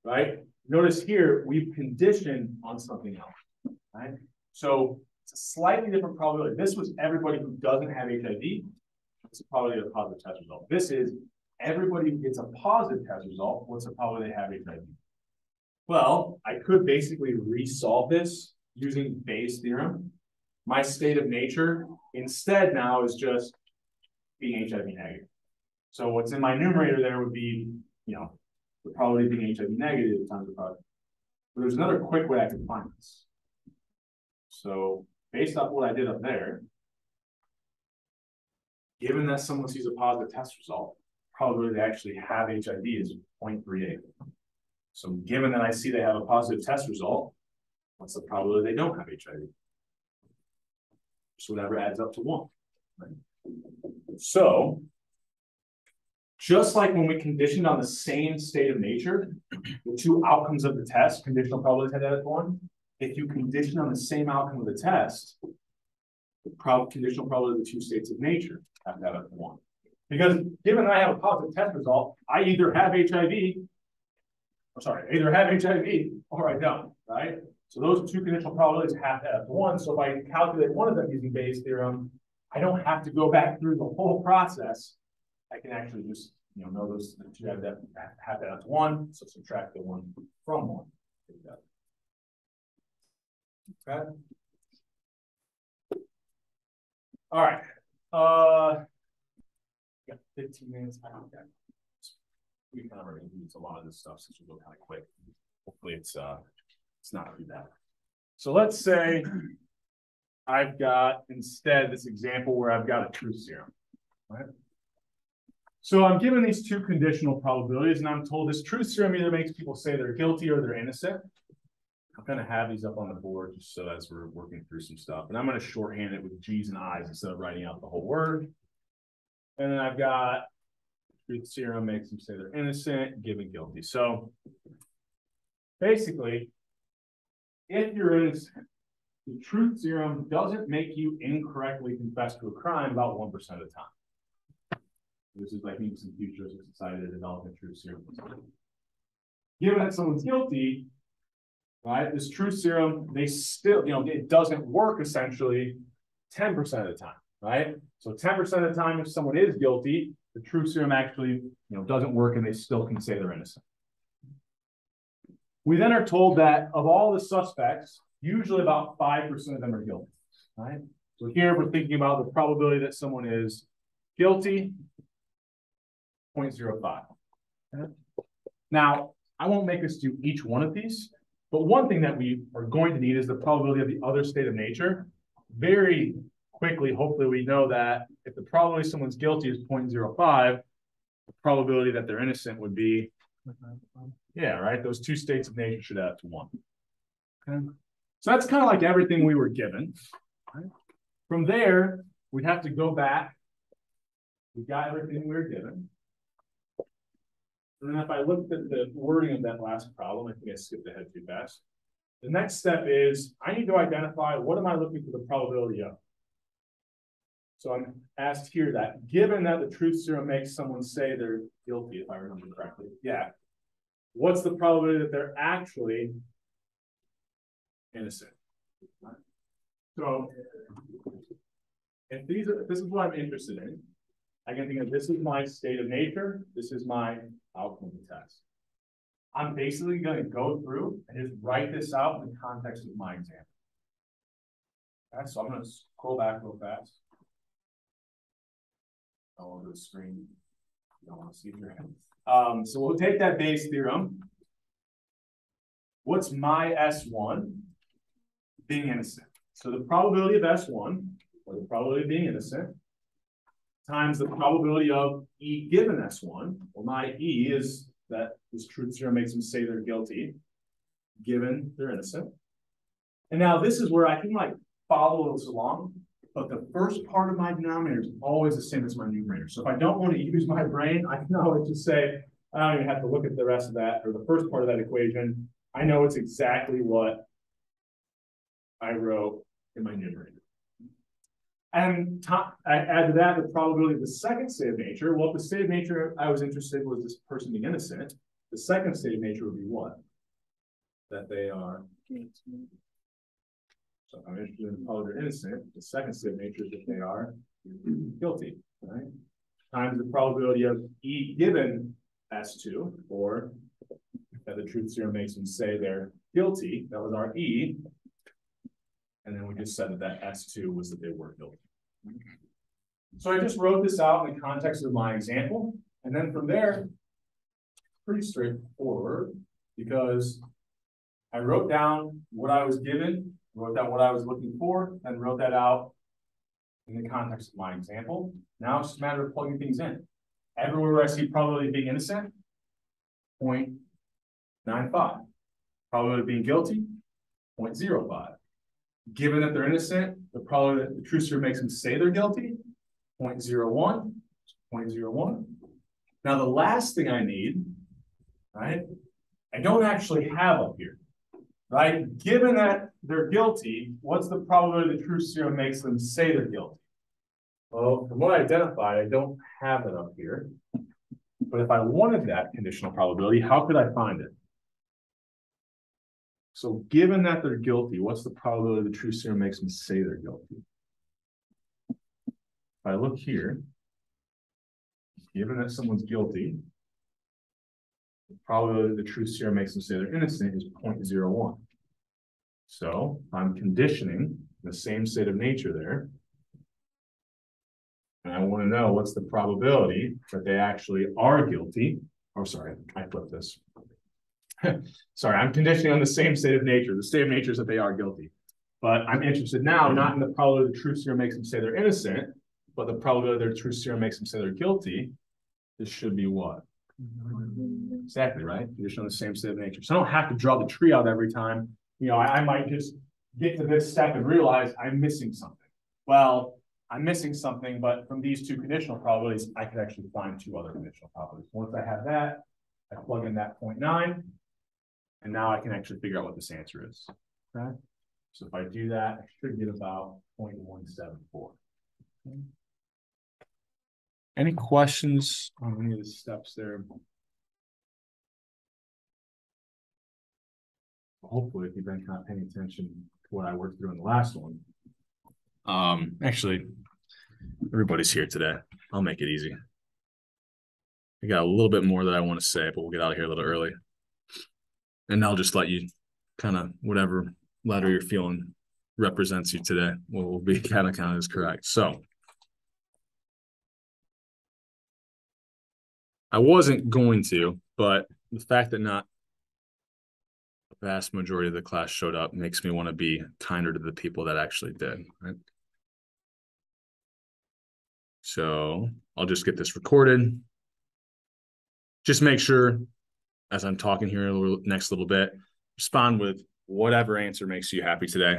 right? Notice here we've conditioned on something else, right? So it's a slightly different probability. This was everybody who doesn't have HIV. It's a probability of a positive test result. This is everybody who gets a positive test result. What's the probability they have HIV? Well, I could basically resolve this using Bayes' theorem. My state of nature instead now is just being HIV negative. So what's in my numerator there would be, you know, the probability of being HIV negative times the probability. But there's another quick way I can find this. So based off what I did up there, given that someone sees a positive test result, probability they actually have HIV is 0.38. So given that I see they have a positive test result, what's the probability they don't have HIV? Just whatever adds up to 1. Right? So just like when we conditioned on the same state of nature, the two outcomes of the test, conditional probabilities had to add 1. If you condition on the same outcome of the test, the conditional probability of the two states of nature have to add up to 1. Because given that I have a positive test result, I either have HIV, or I don't, right? So those two conditional probabilities have to add up to 1. So if I calculate one of them using Bayes' theorem, I don't have to go back through the whole process. I can actually just, know those two have to add up to 1. So subtract the 1 from 1. Okay. All right. Got 15 minutes. I don't get. We kind of already used a lot of this stuff since we go kind of quick. Hopefully it's not too bad. So let's say I've got instead this example where I've got a truth serum, right? So I'm given these two conditional probabilities, and I'm told this truth serum either makes people say they're guilty or they're innocent. I'm going to have these up on the board just so as we're working through some stuff. And I'm going to shorthand it with G's and I's instead of writing out the whole word. And then I've got truth serum makes them say they're innocent, given guilty. So basically, if you're innocent, the truth serum doesn't make you incorrectly confess to a crime about 1% of the time. This is like maybe some futuristic society that developed a truth serum. Given that someone's guilty, right, this truth serum, they still, it doesn't work essentially 10% of the time, right? So 10% of the time, if someone is guilty, the truth serum actually, doesn't work and they still can say they're innocent. We then are told that of all the suspects, usually about 5% of them are guilty, right? So here we're thinking about the probability that someone is guilty, 0.05. Okay. Now, I won't make us do each one of these, but one thing that we are going to need is the probability of the other state of nature. Very quickly, hopefully we know that if the probability someone's guilty is 0.05, the probability that they're innocent would be, yeah, right? Those two states of nature should add up to 1. Okay. So that's kind of like everything we were given. Right? From there, we'd have to go back. We got everything we were given. And then if I looked at the wording of that last problem, I think I skipped ahead too fast. The next step is I need to identify what am I looking for the probability of. So I'm asked here that given that the truth serum makes someone say they're guilty, if I remember correctly, yeah, what's the probability that they're actually innocent? So if this is what I'm interested in, I can think of this is my state of nature, this is my outcome of the test. I'm basically going to go through and just write this out in the context of my example. Okay, so I'm going to scroll back real fast. All over the screen. You don't want to see here. So we'll take that base theorem. What's my S1 being innocent? So the probability of S1, or the probability of being innocent, times the probability of E given S1. Well, my E is that this truth serum makes them say they're guilty, given they're innocent. And now this is where I can like follow this along, but the first part of my denominator is always the same as my numerator. So if I don't want to use my brain, I can always just say, I don't even have to look at the rest of that, or the first part of that equation. I know it's exactly what I wrote in my numerator. And I add to that the probability of the second state of nature. Well, if the state of nature I was interested in was this person being innocent, the second state of nature would be what? That they are. So if I'm interested in the probability they're innocent, the second state of nature is that they are guilty, right? Times the probability of E given S2, or that the truth serum makes them say they're guilty. That was our E. And then we just said that that S2 was that they were guilty. So I just wrote this out in the context of my example. And then from there, pretty straightforward, because I wrote down what I was given, wrote down what I was looking for, and wrote that out in the context of my example. Now it's just a matter of plugging things in. Everywhere where I see probability of being innocent, 0.95. Probability of being guilty, 0.05. Given that they're innocent, the probability that the truth serum makes them say they're guilty, 0.01, 0.01. Now the last thing I need, right, I don't actually have up here, right? Given that they're guilty, what's the probability the truth serum makes them say they're guilty? Well, from what I identified, I don't have it up here. But if I wanted that conditional probability, how could I find it? So given that they're guilty, what's the probability the truth serum makes them say they're guilty? If I look here, given that someone's guilty, the probability the truth serum makes them say they're innocent is 0.01. So I'm conditioning the same state of nature there. And I want to know what's the probability that they actually are guilty. Oh, sorry, I flipped this. Sorry, I'm conditioning on the same state of nature. The state of nature is that they are guilty. But I'm interested now not in the probability the truth serum makes them say they're innocent, but the probability their truth serum makes them say they're guilty. This should be what? Exactly, right? Condition on the same state of nature. So I don't have to draw the tree out every time. You know, I might just get to this step and realize I'm missing something. Well, I'm missing something, but from these two conditional probabilities, I could actually find two other conditional probabilities. Once I have that, I plug in that 0.9. And now I can actually figure out what this answer is. Okay. So if I do that, I should get about 0.174. Okay. Any questions on any of the steps there? Hopefully, if you've been kind of paying attention to what I worked through in the last one. Actually, everybody's here today. I'll make it easy. I got a little bit more that I want to say, but we'll get out of here a little early. And I'll just let you kind of whatever letter you're feeling represents you today will be kind of is correct. So I wasn't going to, but the fact that not the vast majority of the class showed up makes me want to be kinder to the people that actually did, right? So I'll just get this recorded. Just make sure, as I'm talking here next little bit, respond with whatever answer makes you happy today.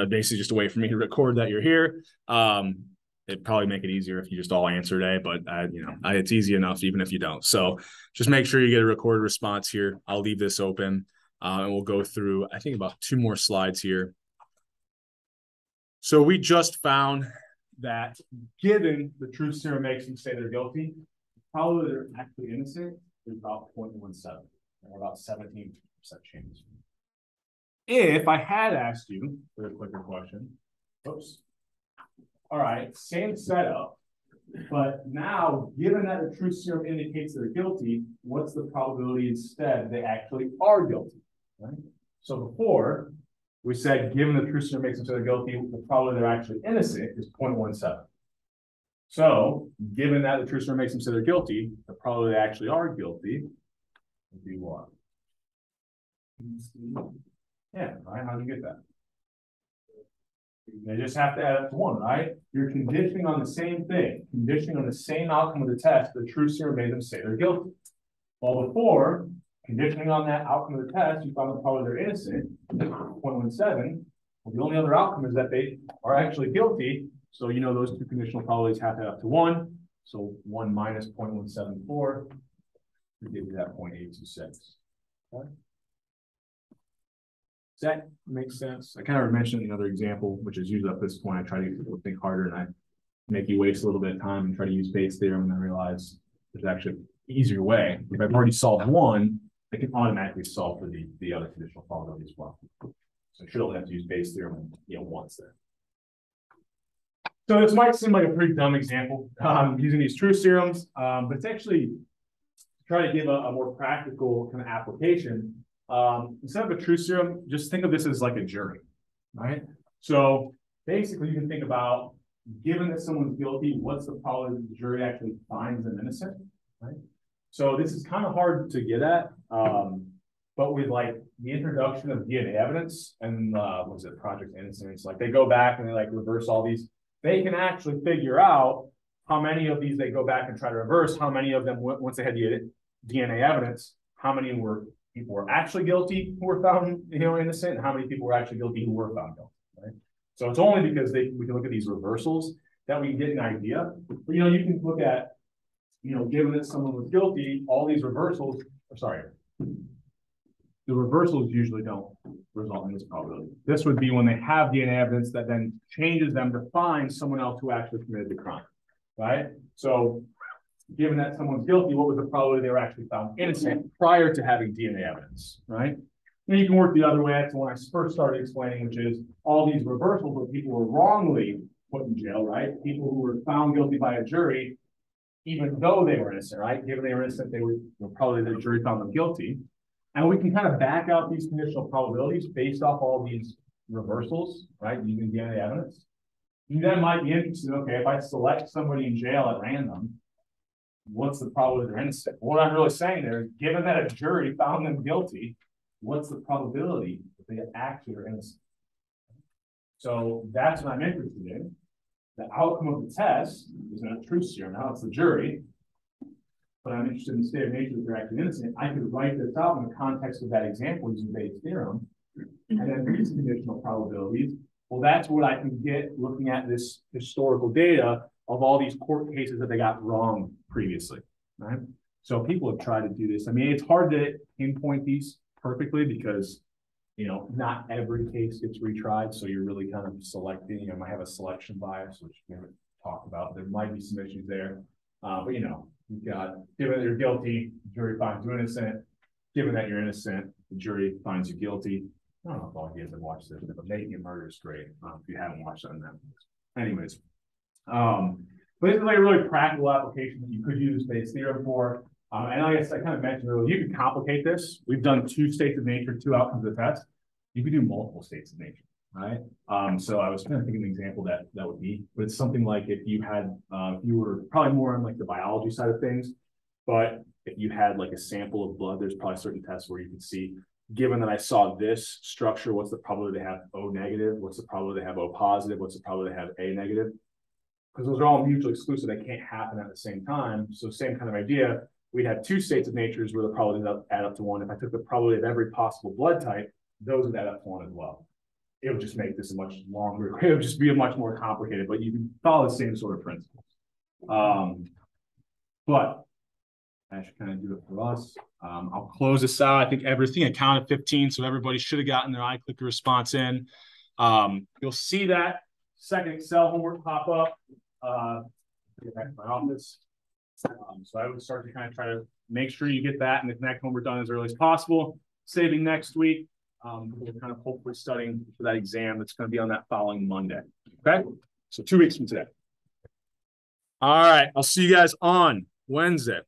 Basically just a way for me to record that you're here. It'd probably make it easier if you just all answer today, but it's easy enough even if you don't. So just make sure you get a recorded response here. I'll leave this open, and we'll go through, I think, about 2 more slides here. So we just found that given the truth serum makes them say they're guilty, probably they're actually innocent is about 0.17, or about 17% chance. If I had asked you for a quicker question, oops. All right, same setup, but now given that the truth serum indicates they're guilty, what's the probability instead they actually are guilty? Right? So before we said given the truth serum makes them say they're guilty, the probability they're actually innocent is 0.17. So given that the truth serum makes them say they're guilty, the probability they actually are guilty would be what? Yeah, right? How do you get that? They just have to add up to 1, right? You're conditioning on the same thing, conditioning on the same outcome of the test. The truth serum made them say they're guilty. Well, before, conditioning on that outcome of the test, you found the probability they're innocent, 0.17. Well, the only other outcome is that they are actually guilty. So you know those 2 conditional probabilities have to add up to 1. So 1 minus 0.174 would give you that 0.826. Okay. Does that make sense? I kind of mentioned another example, which is usually at this point, I try to get people to think harder and I make you waste a little bit of time and try to use Bayes' theorem, and I realize there's actually an easier way. If I've already solved one, I can automatically solve for the other conditional probability as well. So I should only have to use Bayes' theorem, once there. So this might seem like a pretty dumb example using these truth serums, but it's actually try to give a more practical kind of application. Instead of a truth serum, just think of this as like a jury, right? So basically you can think about, given that someone's guilty, what's the probability that the jury actually finds them innocent, right? So this is kind of hard to get at, but with like the introduction of DNA evidence and what was it, Project Innocence, like they go back and they like reverse all these, they can actually figure out how many of these they go back and try to reverse, how many of them, once they had the DNA evidence, how many people were actually guilty who were found, innocent, and how many people were actually guilty who were found guilty, right? So it's only because we can look at these reversals that we can get an idea. But, you can look at, given that someone was guilty, all these reversals, the reversals usually don't result in this probability. This would be when they have DNA evidence that then changes them to find someone else who actually committed the crime, right? So given that someone's guilty, what was the probability they were actually found innocent prior to having DNA evidence, right? And you can work the other way. That's when I first started explaining, which is all these reversals where people were wrongly put in jail, right? People who were found guilty by a jury, even though they were innocent, right? Given they were innocent, they were probably the jury found them guilty. And we can kind of back out these conditional probabilities based off all these reversals, right? Using DNA evidence. You then might be interested, okay, if I select somebody in jail at random, what's the probability they're innocent? What I'm really saying there is, given that a jury found them guilty, what's the probability that they actually are innocent? So that's what I'm interested in. The outcome of the test is not a truth serum. Now it's the jury. But I'm interested in the state of nature that they're actually innocent. I could write this out in the context of that example using Bayes' theorem. And then these conditional probabilities, well, that's what I can get looking at this historical data of all these court cases that they got wrong previously, right? So people have tried to do this. I mean, it's hard to pinpoint these perfectly because, not every case gets retried. So you're really kind of selecting, you might have a selection bias, which we haven't talked about. There might be some issues there. But, you've got, given that you're guilty, the jury finds you innocent. Given that you're innocent, the jury finds you guilty. I don't know if all of you guys have watched this, but Making a Murder is great. If you haven't watched it on Netflix. Anyways, but this is like a really practical application that you could use Bayes' theorem for. And I guess I kind of mentioned earlier, you can complicate this. We've done 2 states of nature, 2 outcomes of the test. You could do multiple states of nature, right? So I was kind of thinking of an example that would be, but it's something like if you had, you were probably more on like the biology side of things. But if you had like a sample of blood, there's probably certain tests where you can see, given that I saw this structure, what's the probability to have O negative? What's the probability to have O positive? What's the probability to have A negative? Because those are all mutually exclusive. They can't happen at the same time. So same kind of idea. We'd have two states of natures where the probability would add up to 1. If I took the probability of every possible blood type, those would add up to 1 as well. It would just make this a much longer, it would just be a much more complicated, but you can follow the same sort of principles. But that should kind of do it for us. I'll close this out. I think everything, I counted 15, so everybody should have gotten their iClicker response in. You'll see that second Excel homework pop up. Get back to my office. So I would start to kind of try to make sure you get that and the Connect homework done as early as possible. Saving next week. We're kind of hopefully studying for that exam that's going to be on that following Monday. Okay, so 2 weeks from today. All right, I'll see you guys on Wednesday.